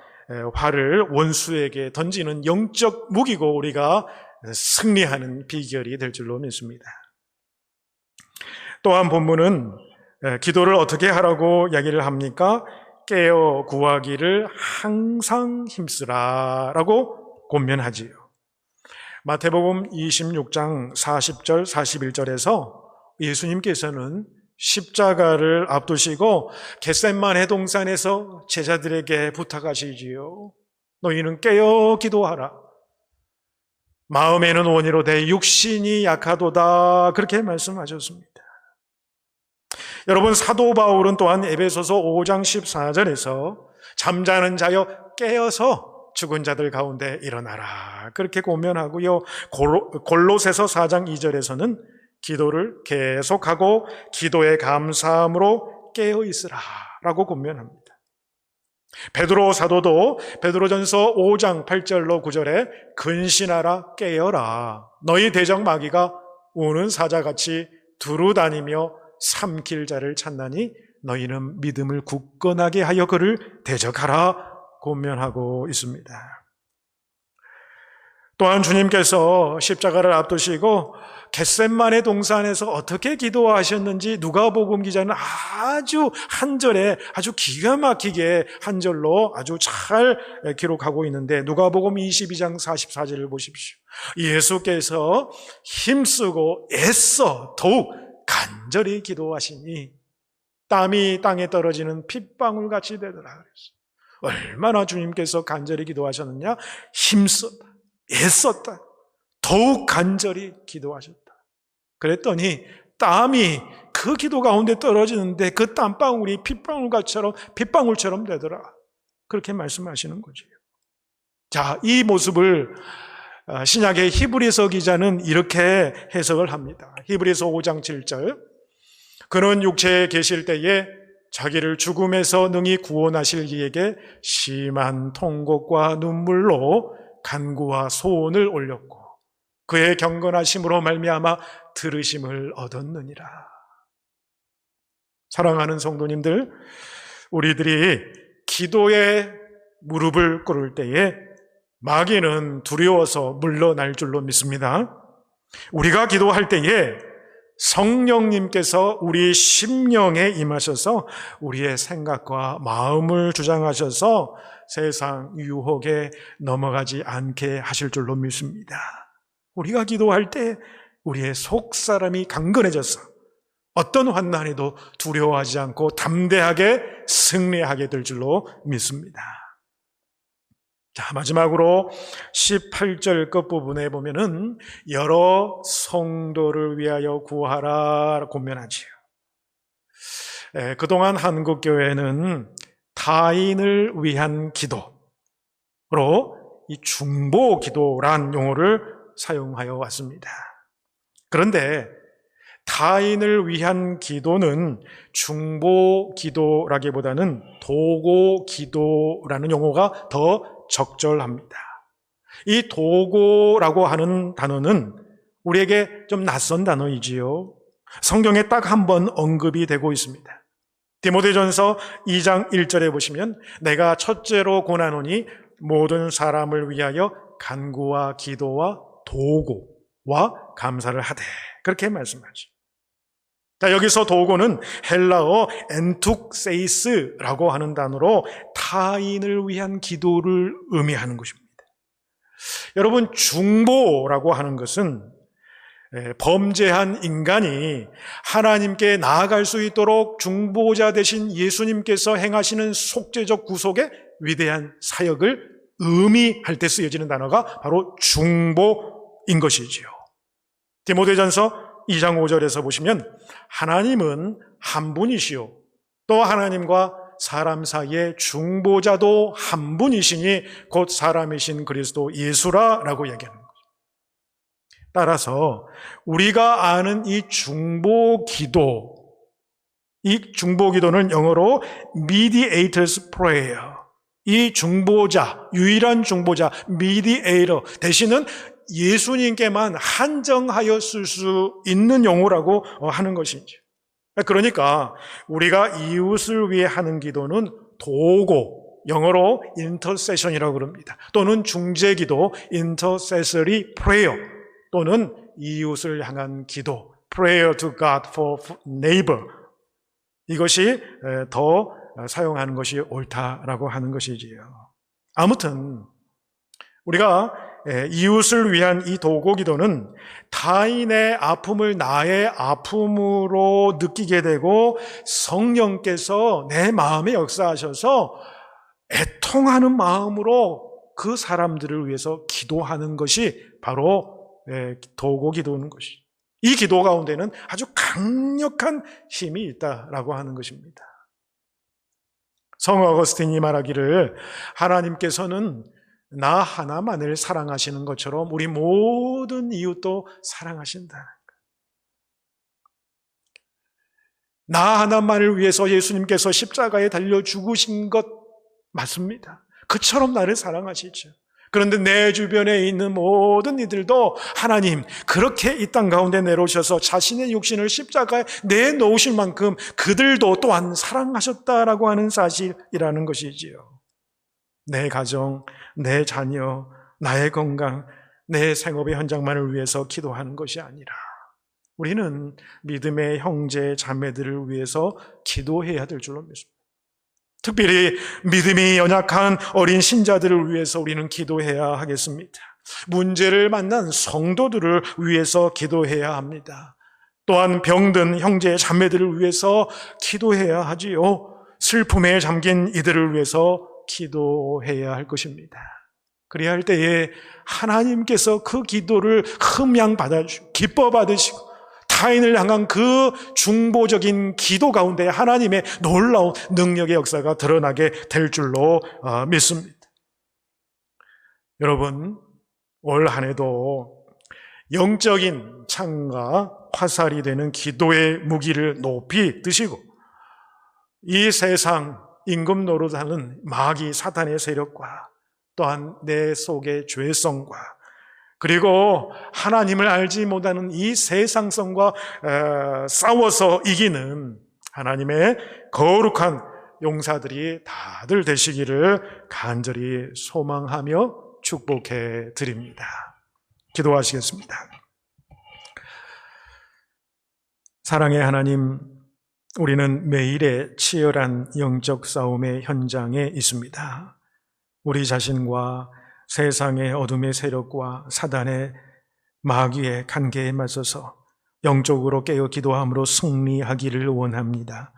활을 원수에게 던지는 영적 무기고 우리가 승리하는 비결이 될 줄로 믿습니다. 또한 본문은 기도를 어떻게 하라고 이야기를 합니까? 깨어 구하기를 항상 힘쓰라 라고 권면하지요. 마태복음 26장 40절 41절에서 예수님께서는 십자가를 앞두시고 겟세마네 동산에서 제자들에게 부탁하시지요. 너희는 깨어 기도하라. 마음에는 원이로되 육신이 약하도다. 그렇게 말씀하셨습니다. 여러분, 사도 바울은 또한 에베소서 5장 14절에서 잠자는 자여 깨어서 죽은 자들 가운데 일어나라 그렇게 권면하고요. 골로새서 4장 2절에서는 기도를 계속하고 기도의 감사함으로 깨어 있으라 라고 권면합니다. 베드로 사도도 베드로전서 5장 8절로 9절에 근신하라 깨어라 너희 대적 마귀가 우는 사자같이 두루다니며 삼킬 자를 찾나니 너희는 믿음을 굳건하게 하여 그를 대적하라 권면하고 있습니다. 또한 주님께서 십자가를 앞두시고 겟세마네 동산에서 어떻게 기도하셨는지 누가복음 기자는 아주 한 절에 아주 기가 막히게 한 절로 아주 잘 기록하고 있는데 누가복음 22장 44절을 보십시오. 예수께서 힘쓰고 애써 더욱 간절히 기도하시니 땀이 땅에 떨어지는 핏방울같이 되더라 그랬어요. 얼마나 주님께서 간절히 기도하셨느냐? 힘썼다, 애썼다, 더욱 간절히 기도하셨다. 그랬더니 땀이 그 기도 가운데 떨어지는데 그 땀방울이 핏방울처럼 되더라. 그렇게 말씀하시는 거죠. 자, 이 모습을 신약의 히브리서 기자는 이렇게 해석을 합니다. 히브리서 5장 7절 그는 육체에 계실 때에 자기를 죽음에서 능히 구원하실 이에게 심한 통곡과 눈물로 간구와 소원을 올렸고 그의 경건하심으로 말미암아 들으심을 얻었느니라. 사랑하는 성도님들, 우리들이 기도에 무릎을 꿇을 때에 마귀는 두려워서 물러날 줄로 믿습니다. 우리가 기도할 때에 성령님께서 우리 심령에 임하셔서 우리의 생각과 마음을 주장하셔서 세상 유혹에 넘어가지 않게 하실 줄로 믿습니다. 우리가 기도할 때 우리의 속사람이 강건해져서 어떤 환난에도 두려워하지 않고 담대하게 승리하게 될 줄로 믿습니다. 자, 마지막으로 18절 끝부분에 보면은 여러 성도를 위하여 구하라 권면하지요. 그동안 한국교회는 타인을 위한 기도로 이 중보 기도란 용어를 사용하여 왔습니다. 그런데 타인을 위한 기도는 중보 기도라기보다는 도고 기도라는 용어가 더 적절합니다. 이 도고라고 하는 단어는 우리에게 좀 낯선 단어이지요. 성경에 딱 한 번 언급이 되고 있습니다. 디모데전서 2장 1절에 보시면 내가 첫째로 권하노니 모든 사람을 위하여 간구와 기도와 도고와 감사를 하되, 그렇게 말씀하죠. 자, 여기서 도고는 헬라어 엔툭세이스라고 하는 단어로 타인을 위한 기도를 의미하는 것입니다. 여러분, 중보라고 하는 것은 범죄한 인간이 하나님께 나아갈 수 있도록 중보자 되신 예수님께서 행하시는 속죄적 구속의 위대한 사역을 의미할 때 쓰여지는 단어가 바로 중보인 것이지요. 디모데전서 2장 5절에서 보시면 하나님은 한 분이시요 또 하나님과 사람 사이의 중보자도 한 분이시니 곧 사람이신 그리스도 예수라라고 얘기하는 거죠. 따라서 우리가 아는 이 중보 기도는 영어로 mediator's prayer. 이 중보자, 유일한 중보자, mediator 대신은 예수님께만 한정하여 쓸 수 있는 용어라고 하는 것이죠. 그러니까 우리가 이웃을 위해 하는 기도는 도고, 영어로 intercession이라고 그럽니다. 또는 중재기도, intercessory prayer, 또는 이웃을 향한 기도, prayer to God for neighbor. 이것이 더 사용하는 것이 옳다라고 하는 것이지요. 아무튼 우리가 이웃을 위한 이 도고 기도는 타인의 아픔을 나의 아픔으로 느끼게 되고 성령께서 내 마음에 역사하셔서 애통하는 마음으로 그 사람들을 위해서 기도하는 것이 바로 도고 기도는 것이죠. 이 기도 가운데는 아주 강력한 힘이 있다라고 하는 것입니다. 성 어거스틴이 말하기를 하나님께서는 나 하나만을 사랑하시는 것처럼 우리 모든 이웃도 사랑하신다. 나 하나만을 위해서 예수님께서 십자가에 달려 죽으신 것 맞습니다. 그처럼 나를 사랑하시죠. 그런데 내 주변에 있는 모든 이들도 하나님 그렇게 이 땅 가운데 내놓으셔서 자신의 육신을 십자가에 내놓으실 만큼 그들도 또한 사랑하셨다라고 하는 사실이라는 것이지요. 내 가정, 내 자녀, 나의 건강, 내 생업의 현장만을 위해서 기도하는 것이 아니라 우리는 믿음의 형제, 자매들을 위해서 기도해야 될 줄로 믿습니다. 특별히 믿음이 연약한 어린 신자들을 위해서 우리는 기도해야 하겠습니다. 문제를 만난 성도들을 위해서 기도해야 합니다. 또한 병든 형제, 자매들을 위해서 기도해야 하지요. 슬픔에 잠긴 이들을 위해서 기도해야 할 것입니다. 그래야 할 때에 하나님께서 그 기도를 흠양 받아주시고 기뻐 받으시고 타인을 향한 그 중보적인 기도 가운데 하나님의 놀라운 능력의 역사가 드러나게 될 줄로 믿습니다. 여러분, 올 한 해도 영적인 창과 화살이 되는 기도의 무기를 높이 드시고 이 세상 임금 노릇하는 마귀 사탄의 세력과 또한 내 속의 죄성과 그리고 하나님을 알지 못하는 이 세상성과 싸워서 이기는 하나님의 거룩한 용사들이 다들 되시기를 간절히 소망하며 축복해 드립니다. 기도하시겠습니다. 사랑의 하나님, 우리는 매일의 치열한 영적 싸움의 현장에 있습니다. 우리 자신과 세상의 어둠의 세력과 사단의 마귀의 관계에 맞서서 영적으로 깨어 기도함으로 승리하기를 원합니다.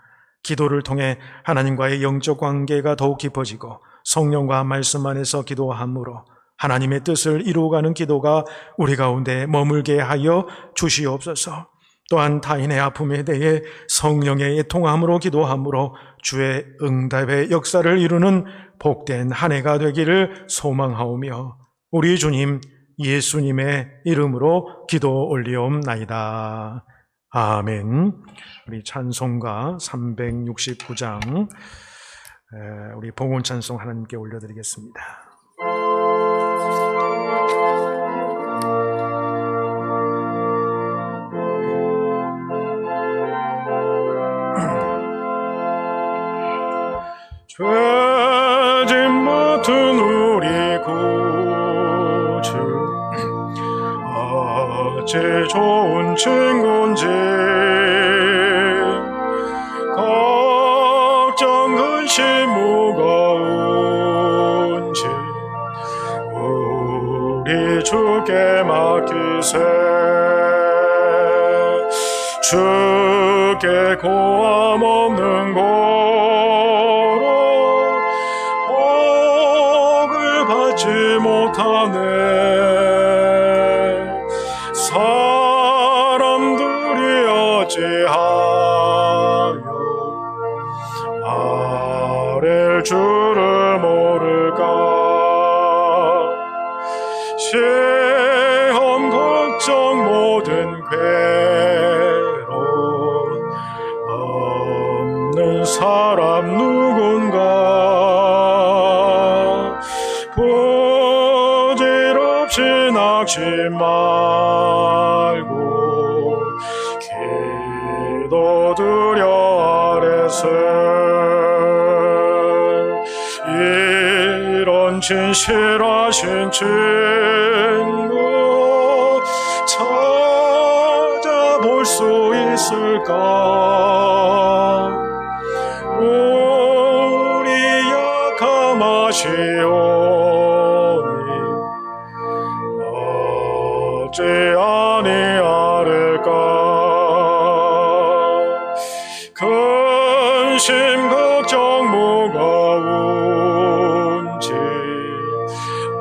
기도를 통해 하나님과의 영적 관계가 더욱 깊어지고 성령과 말씀 안에서 기도함으로 하나님의 뜻을 이루어가는 기도가 우리 가운데 머물게 하여 주시옵소서. 또한 타인의 아픔에 대해 성령의 통함으로 기도함으로 주의 응답의 역사를 이루는 복된 한 해가 되기를 소망하오며 우리 주님 예수님의 이름으로 기도 올리옵나이다. 아멘. 우리 찬송가 369장 우리 봉헌 찬송 하나님께 올려드리겠습니다. 죄짐 맡은 우리 구주 어찌 좋은 친구인지 걱정 근심 무거운지 우리 주께 맡기세 주께 고함 없는 고로 복을 받지 못하네 사람들이 어찌하여 아랠 줄을 모를까 시험 걱정 모든 괴로움 없는 사람 누군가 부질없이 낙심 말고 기도드려 아래서 이런 진실하신 친구 찾아볼 수 있을까 우리 약함하시오니 어찌 아니하릴까 근심 걱정 무거운지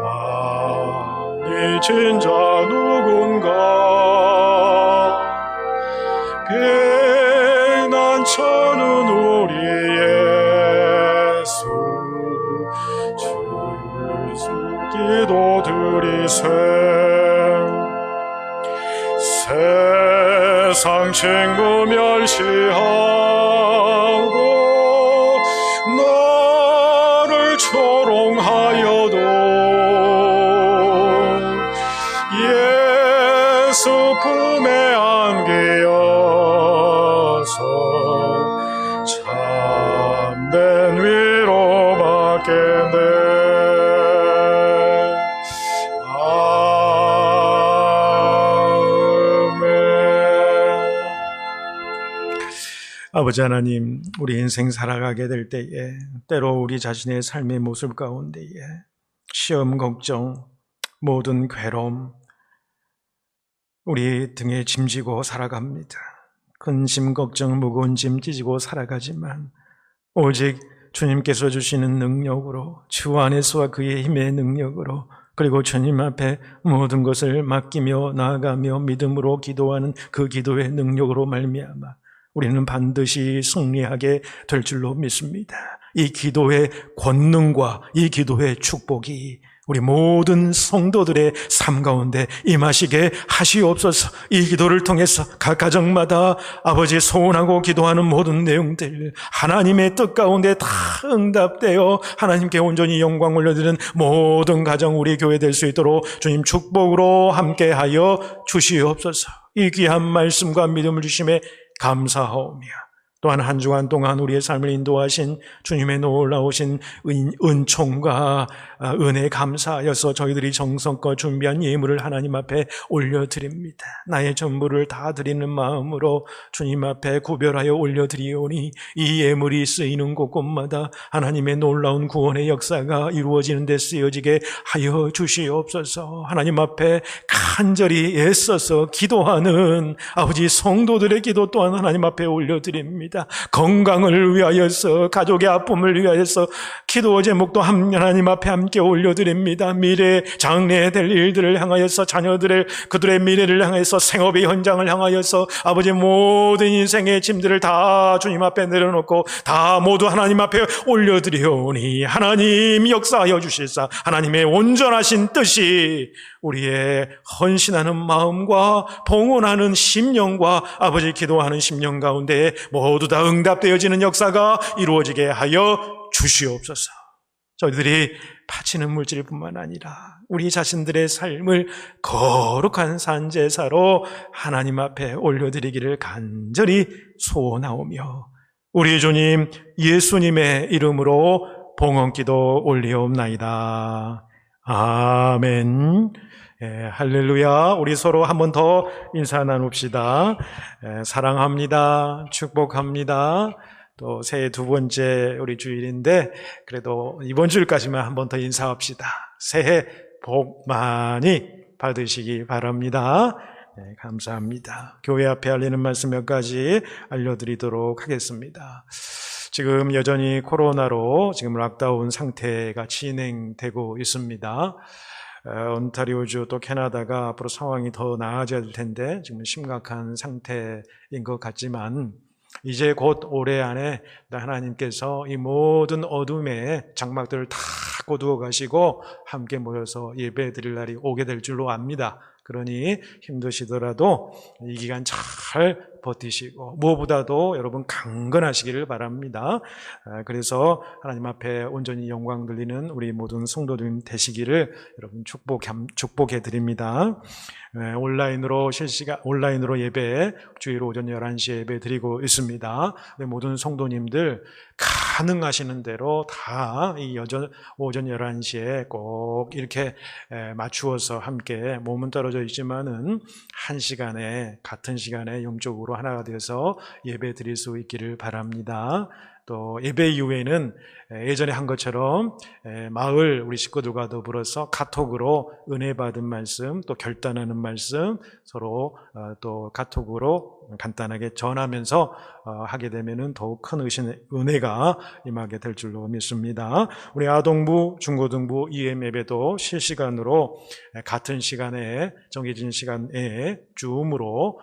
아니 진짜 누군가 비난처는 우리 예수 주수 기도드리세 세상 친구 멸시하고 나를 조롱하여도 예수 품에 안기어서 참된 위로받겠네 아버지 하나님, 우리 인생 살아가게 될 때에 때로 우리 자신의 삶의 모습 가운데에 시험 걱정, 모든 괴로움 우리 등에 짐지고 살아갑니다. 근심 걱정 무거운 짐 찢고 살아가지만 오직 주님께서 주시는 능력으로 주 안에서와 그의 힘의 능력으로 그리고 주님 앞에 모든 것을 맡기며 나아가며 믿음으로 기도하는 그 기도의 능력으로 말미암아 우리는 반드시 승리하게 될 줄로 믿습니다. 이 기도의 권능과 이 기도의 축복이 우리 모든 성도들의 삶 가운데 임하시게 하시옵소서. 이 기도를 통해서 각 가정마다 아버지 소원하고 기도하는 모든 내용들 하나님의 뜻 가운데 다 응답되어 하나님께 온전히 영광 올려드리는 모든 가정 우리 교회 될 수 있도록 주님 축복으로 함께하여 주시옵소서. 이 귀한 말씀과 믿음을 주심에 감사하오며 또한 한 주간 동안 우리의 삶을 인도하신 주님의 놀라우신 은총과 은혜 감사하여서 저희들이 정성껏 준비한 예물을 하나님 앞에 올려드립니다. 나의 전부를 다 드리는 마음으로 주님 앞에 구별하여 올려드리오니 이 예물이 쓰이는 곳곳마다 하나님의 놀라운 구원의 역사가 이루어지는 데 쓰여지게 하여 주시옵소서. 하나님 앞에 간절히 애써서 기도하는 아버지 성도들의 기도 또한 하나님 앞에 올려드립니다. 건강을 위하여서 가족의 아픔을 위하여서 기도 제목도 하나님 앞에 함께 올려드립니다. 미래 장래될 일들을 향하여서 자녀들의 그들의 미래를 향해서 생업의 현장을 향하여서 아버지 모든 인생의 짐들을 다 주님 앞에 내려놓고 다 모두 하나님 앞에 올려드리오니 하나님 역사하여 주실사 하나님의 온전하신 뜻이 우리의 헌신하는 마음과 봉헌하는 심령과 아버지 기도하는 심령 가운데 모두 다 응답되어지는 역사가 이루어지게 하여 주시옵소서. 저희들이 바치는 물질뿐만 아니라 우리 자신들의 삶을 거룩한 산제사로 하나님 앞에 올려드리기를 간절히 소원하오며 우리 주님 예수님의 이름으로 봉헌기도 올리옵나이다. 아멘. 할렐루야. 우리 서로 한 번 더 인사 나눕시다. 사랑합니다. 축복합니다. 또 새해 두 번째 우리 주일인데 그래도 이번 주일까지만 한 번 더 인사합시다. 새해 복 많이 받으시기 바랍니다. 감사합니다. 교회 앞에 알리는 말씀 몇 가지 알려드리도록 하겠습니다. 지금 여전히 코로나로 지금 락다운 상태가 진행되고 있습니다. 온타리오주 또 캐나다가 앞으로 상황이 더 나아져야 될 텐데 지금 심각한 상태인 것 같지만 이제 곧 올해 안에 하나님께서 이 모든 어둠의 장막들을 다 거두어 가시고 함께 모여서 예배 드릴 날이 오게 될 줄로 압니다. 그러니 힘드시더라도 이 기간 잘 버티시고 무엇보다도 여러분 강건하시기를 바랍니다. 그래서 하나님 앞에 온전히 영광 돌리는 우리 모든 성도들 되시기를 여러분 축복해 드립니다. 온라인으로 예배 주일 오전 11시에 예배 드리고 있습니다. 모든 성도님들 가능하시는 대로 다 이 오전 11시에 꼭 이렇게 맞추어서 함께 몸은 떨어져 있지만은 한 시간에 같은 시간에 영적으로 하나가 되어서 예배 드릴 수 있기를 바랍니다. 또 예배 이후에는 예전에 한 것처럼 마을 우리 식구들과 더불어서 카톡으로 은혜 받은 말씀 또 결단하는 말씀 서로 또 카톡으로 간단하게 전하면서 하게 되면은 더욱 큰 은혜가 임하게 될 줄로 믿습니다. 우리 아동부, 중고등부 EM 예배도 실시간으로 같은 시간에 정해진 시간에 줌으로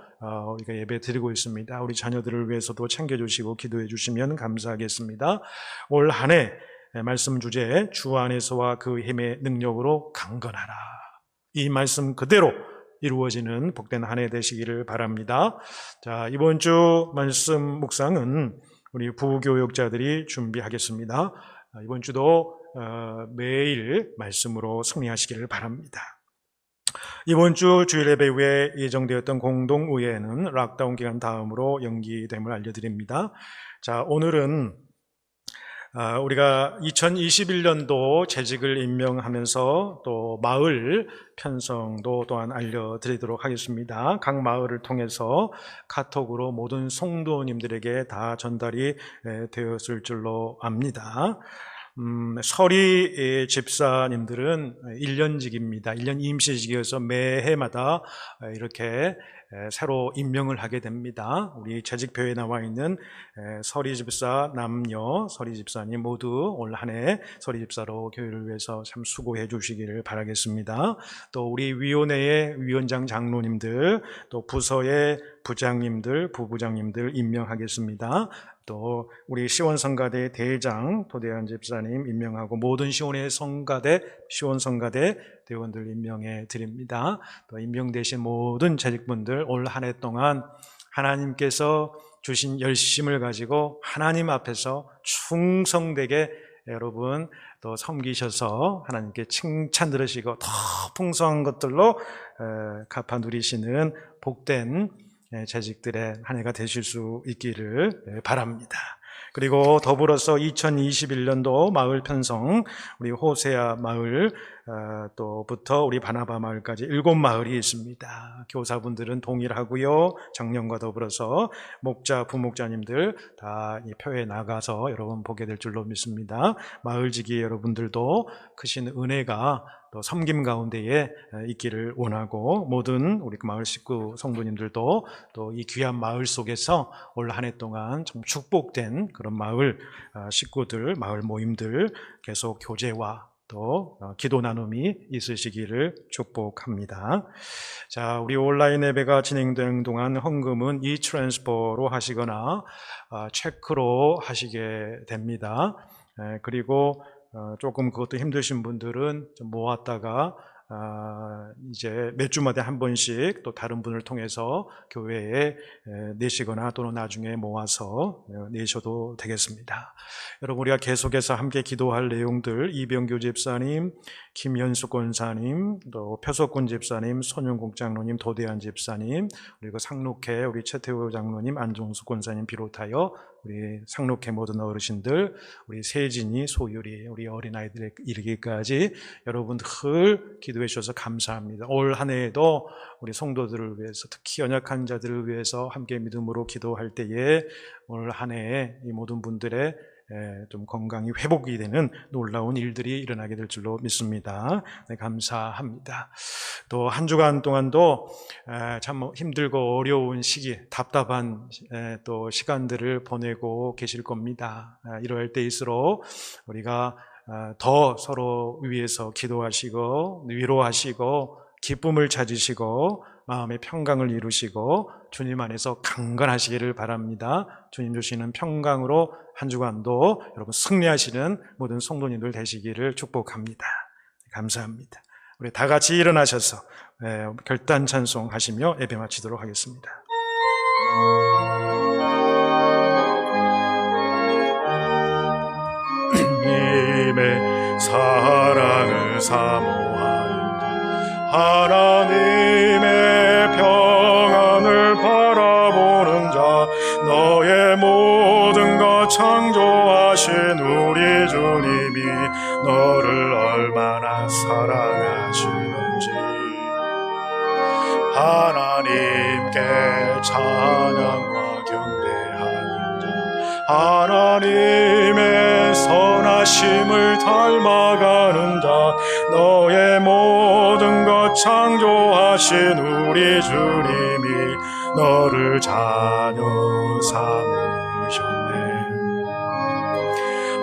우리가 예배 드리고 있습니다. 우리 자녀들을 위해서도 챙겨주시고 기도해 주시면 감사하겠습니다. 올 한 해 말씀 주제 주 안에서와 그 힘의 능력으로 강건하라. 이 말씀 그대로 이루어지는 복된 한 해 되시기를 바랍니다. 자, 이번 주 말씀 묵상은 우리 부교육자들이 준비하겠습니다. 이번 주도 매일 말씀으로 승리하시기를 바랍니다. 이번 주 주일 예배 후에 예정되었던 공동의회는 락다운 기간 다음으로 연기됨을 알려드립니다. 자, 오늘은 우리가 2021년도 재직을 임명하면서 또 마을 편성도 또한 알려드리도록 하겠습니다. 각 마을을 통해서 카톡으로 모든 성도님들에게 다 전달이 되었을 줄로 압니다. 서리 집사님들은 1년직입니다. 1년 임시직이어서 매해마다 이렇게 새로 임명을 하게 됩니다. 우리 재직표에 나와 있는 서리 집사 남녀, 서리 집사님 모두 올 한 해 서리 집사로 교회를 위해서 참 수고해 주시기를 바라겠습니다. 또 우리 위원회의 위원장 장로님들, 또 부서의 부장님들, 부부장님들 임명하겠습니다. 또 우리 시원성가대 대장 도대한 집사님 임명하고 모든 시원의 성가대, 시원성가대 대원들 임명해 드립니다. 또 임명되신 모든 재직분들 올 한 해 동안 하나님께서 주신 열심을 가지고 하나님 앞에서 충성되게 여러분 또 섬기셔서 하나님께 칭찬 들으시고 더 풍성한 것들로 갚아 누리시는 복된 재직들의 한 해가 되실 수 있기를 바랍니다. 그리고 더불어서 2021년도 마을 편성, 우리 호세아 마을 또부터 우리 바나바 마을까지 7마을이 있습니다. 교사분들은 동일하고요. 작년과 더불어서 목자, 부목자님들 다 이 표에 나가서 여러분 보게 될 줄로 믿습니다. 마을지기 여러분들도 크신 은혜가 또 섬김 가운데에 있기를 원하고 모든 우리 마을 식구 성도님들도 또 이 귀한 마을 속에서 올 한 해 동안 좀 축복된 그런 마을 식구들, 마을 모임들 계속 교제와 또 기도 나눔이 있으시기를 축복합니다. 자, 우리 온라인 예배가 진행되는 동안 헌금은 이트랜스퍼로 하시거나 체크로 하시게 됩니다. 그리고 조금 그것도 힘드신 분들은 좀 모았다가 이제 몇 주마다 한 번씩 또 다른 분을 통해서 교회에 내시거나 또는 나중에 모아서 내셔도 되겠습니다. 여러분, 우리가 계속해서 함께 기도할 내용들, 이병규 집사님, 김현숙 권사님, 또 표석군 집사님, 손영국 장로님, 도대한 집사님, 그리고 상록회 우리 최태우 장로님, 안종숙 권사님 비롯하여 우리 상록회 모든 어르신들, 우리 세진이, 소율이, 우리 어린아이들에 이르기까지 여러분들 기도해 주셔서 감사합니다. 올 한 해에도 우리 성도들을 위해서, 특히 연약한 자들을 위해서 함께 믿음으로 기도할 때에 올 한 해에 이 모든 분들의 좀 건강이 회복이 되는 놀라운 일들이 일어나게 될 줄로 믿습니다. 네, 감사합니다. 또 한 주간 동안도 참 힘들고 어려운 시기, 답답한 또 시간들을 보내고 계실 겁니다. 이럴 때일수록 우리가 더 서로 위해서 기도하시고 위로하시고 기쁨을 찾으시고 마음의 평강을 이루시고 주님 안에서 강건하시기를 바랍니다. 주님 주시는 평강으로 한 주간도 여러분 승리하시는 모든 성도님들 되시기를 축복합니다. 감사합니다. 우리 다 같이 일어나셔서 결단 찬송하시며 예배 마치도록 하겠습니다. 하나님의 사랑을 사모하는 하나님의 평안을 바라보는 자, 너의 모든 것 창조하신 우리 주님이 너를 얼마나 사랑하시는지 하나님께 찬양과 경배하는 자, 하나님의 선하심을 닮아가는 자, 너의 모든 것 창조하신 우리 주님이 너를 자녀 삼으셨네.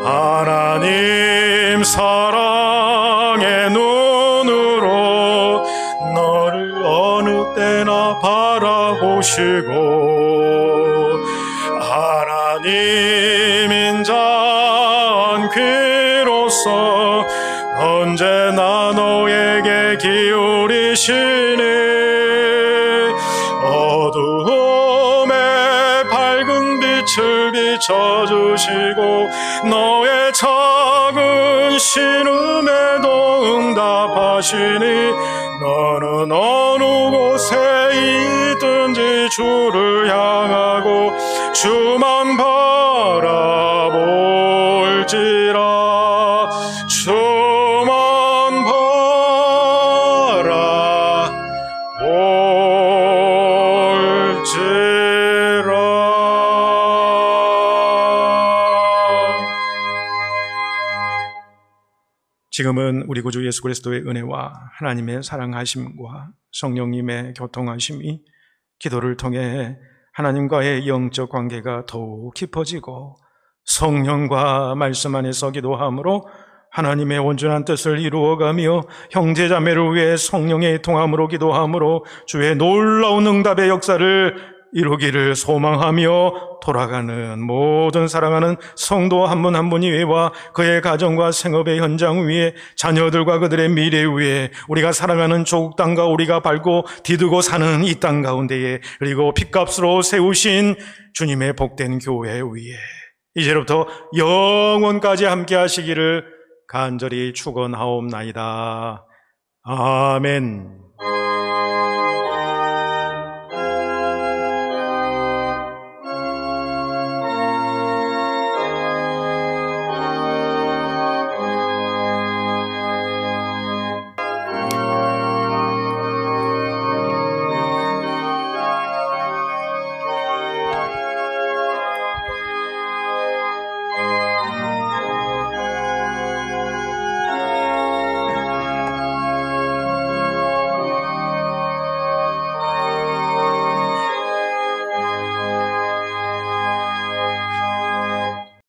하나님 사랑의 눈으로 너를 어느 때나 바라보시고 하나님 인자한 귀로서 언제나 너에게 기울이시니 어두움에 밝은 빛을 비춰주시고 너의 작은 신음에도 응답하시니 너는 어느 곳에 있든지 주를 향하고 주만 바라볼지라. 주만 바라볼지라. 지금은 우리 구주 예수 그리스도의 은혜와 하나님의 사랑하심과 성령님의 교통하심이 기도를 통해 하나님과의 영적 관계가 더욱 깊어지고 성령과 말씀 안에서 기도함으로 하나님의 온전한 뜻을 이루어가며 형제자매를 위해 성령의 통함으로 기도함으로 주의 놀라운 응답의 역사를 이루기를 소망하며 돌아가는 모든 사랑하는 성도 한 분 한 분 위에와 그의 가정과 생업의 현장 위에 자녀들과 그들의 미래 위에 우리가 사랑하는 조국 땅과 우리가 밟고 디디고 사는 이 땅 가운데에 그리고 핏값으로 세우신 주님의 복된 교회 위에 이제부터 영원까지 함께 하시기를 간절히 축원하옵나이다. 아멘.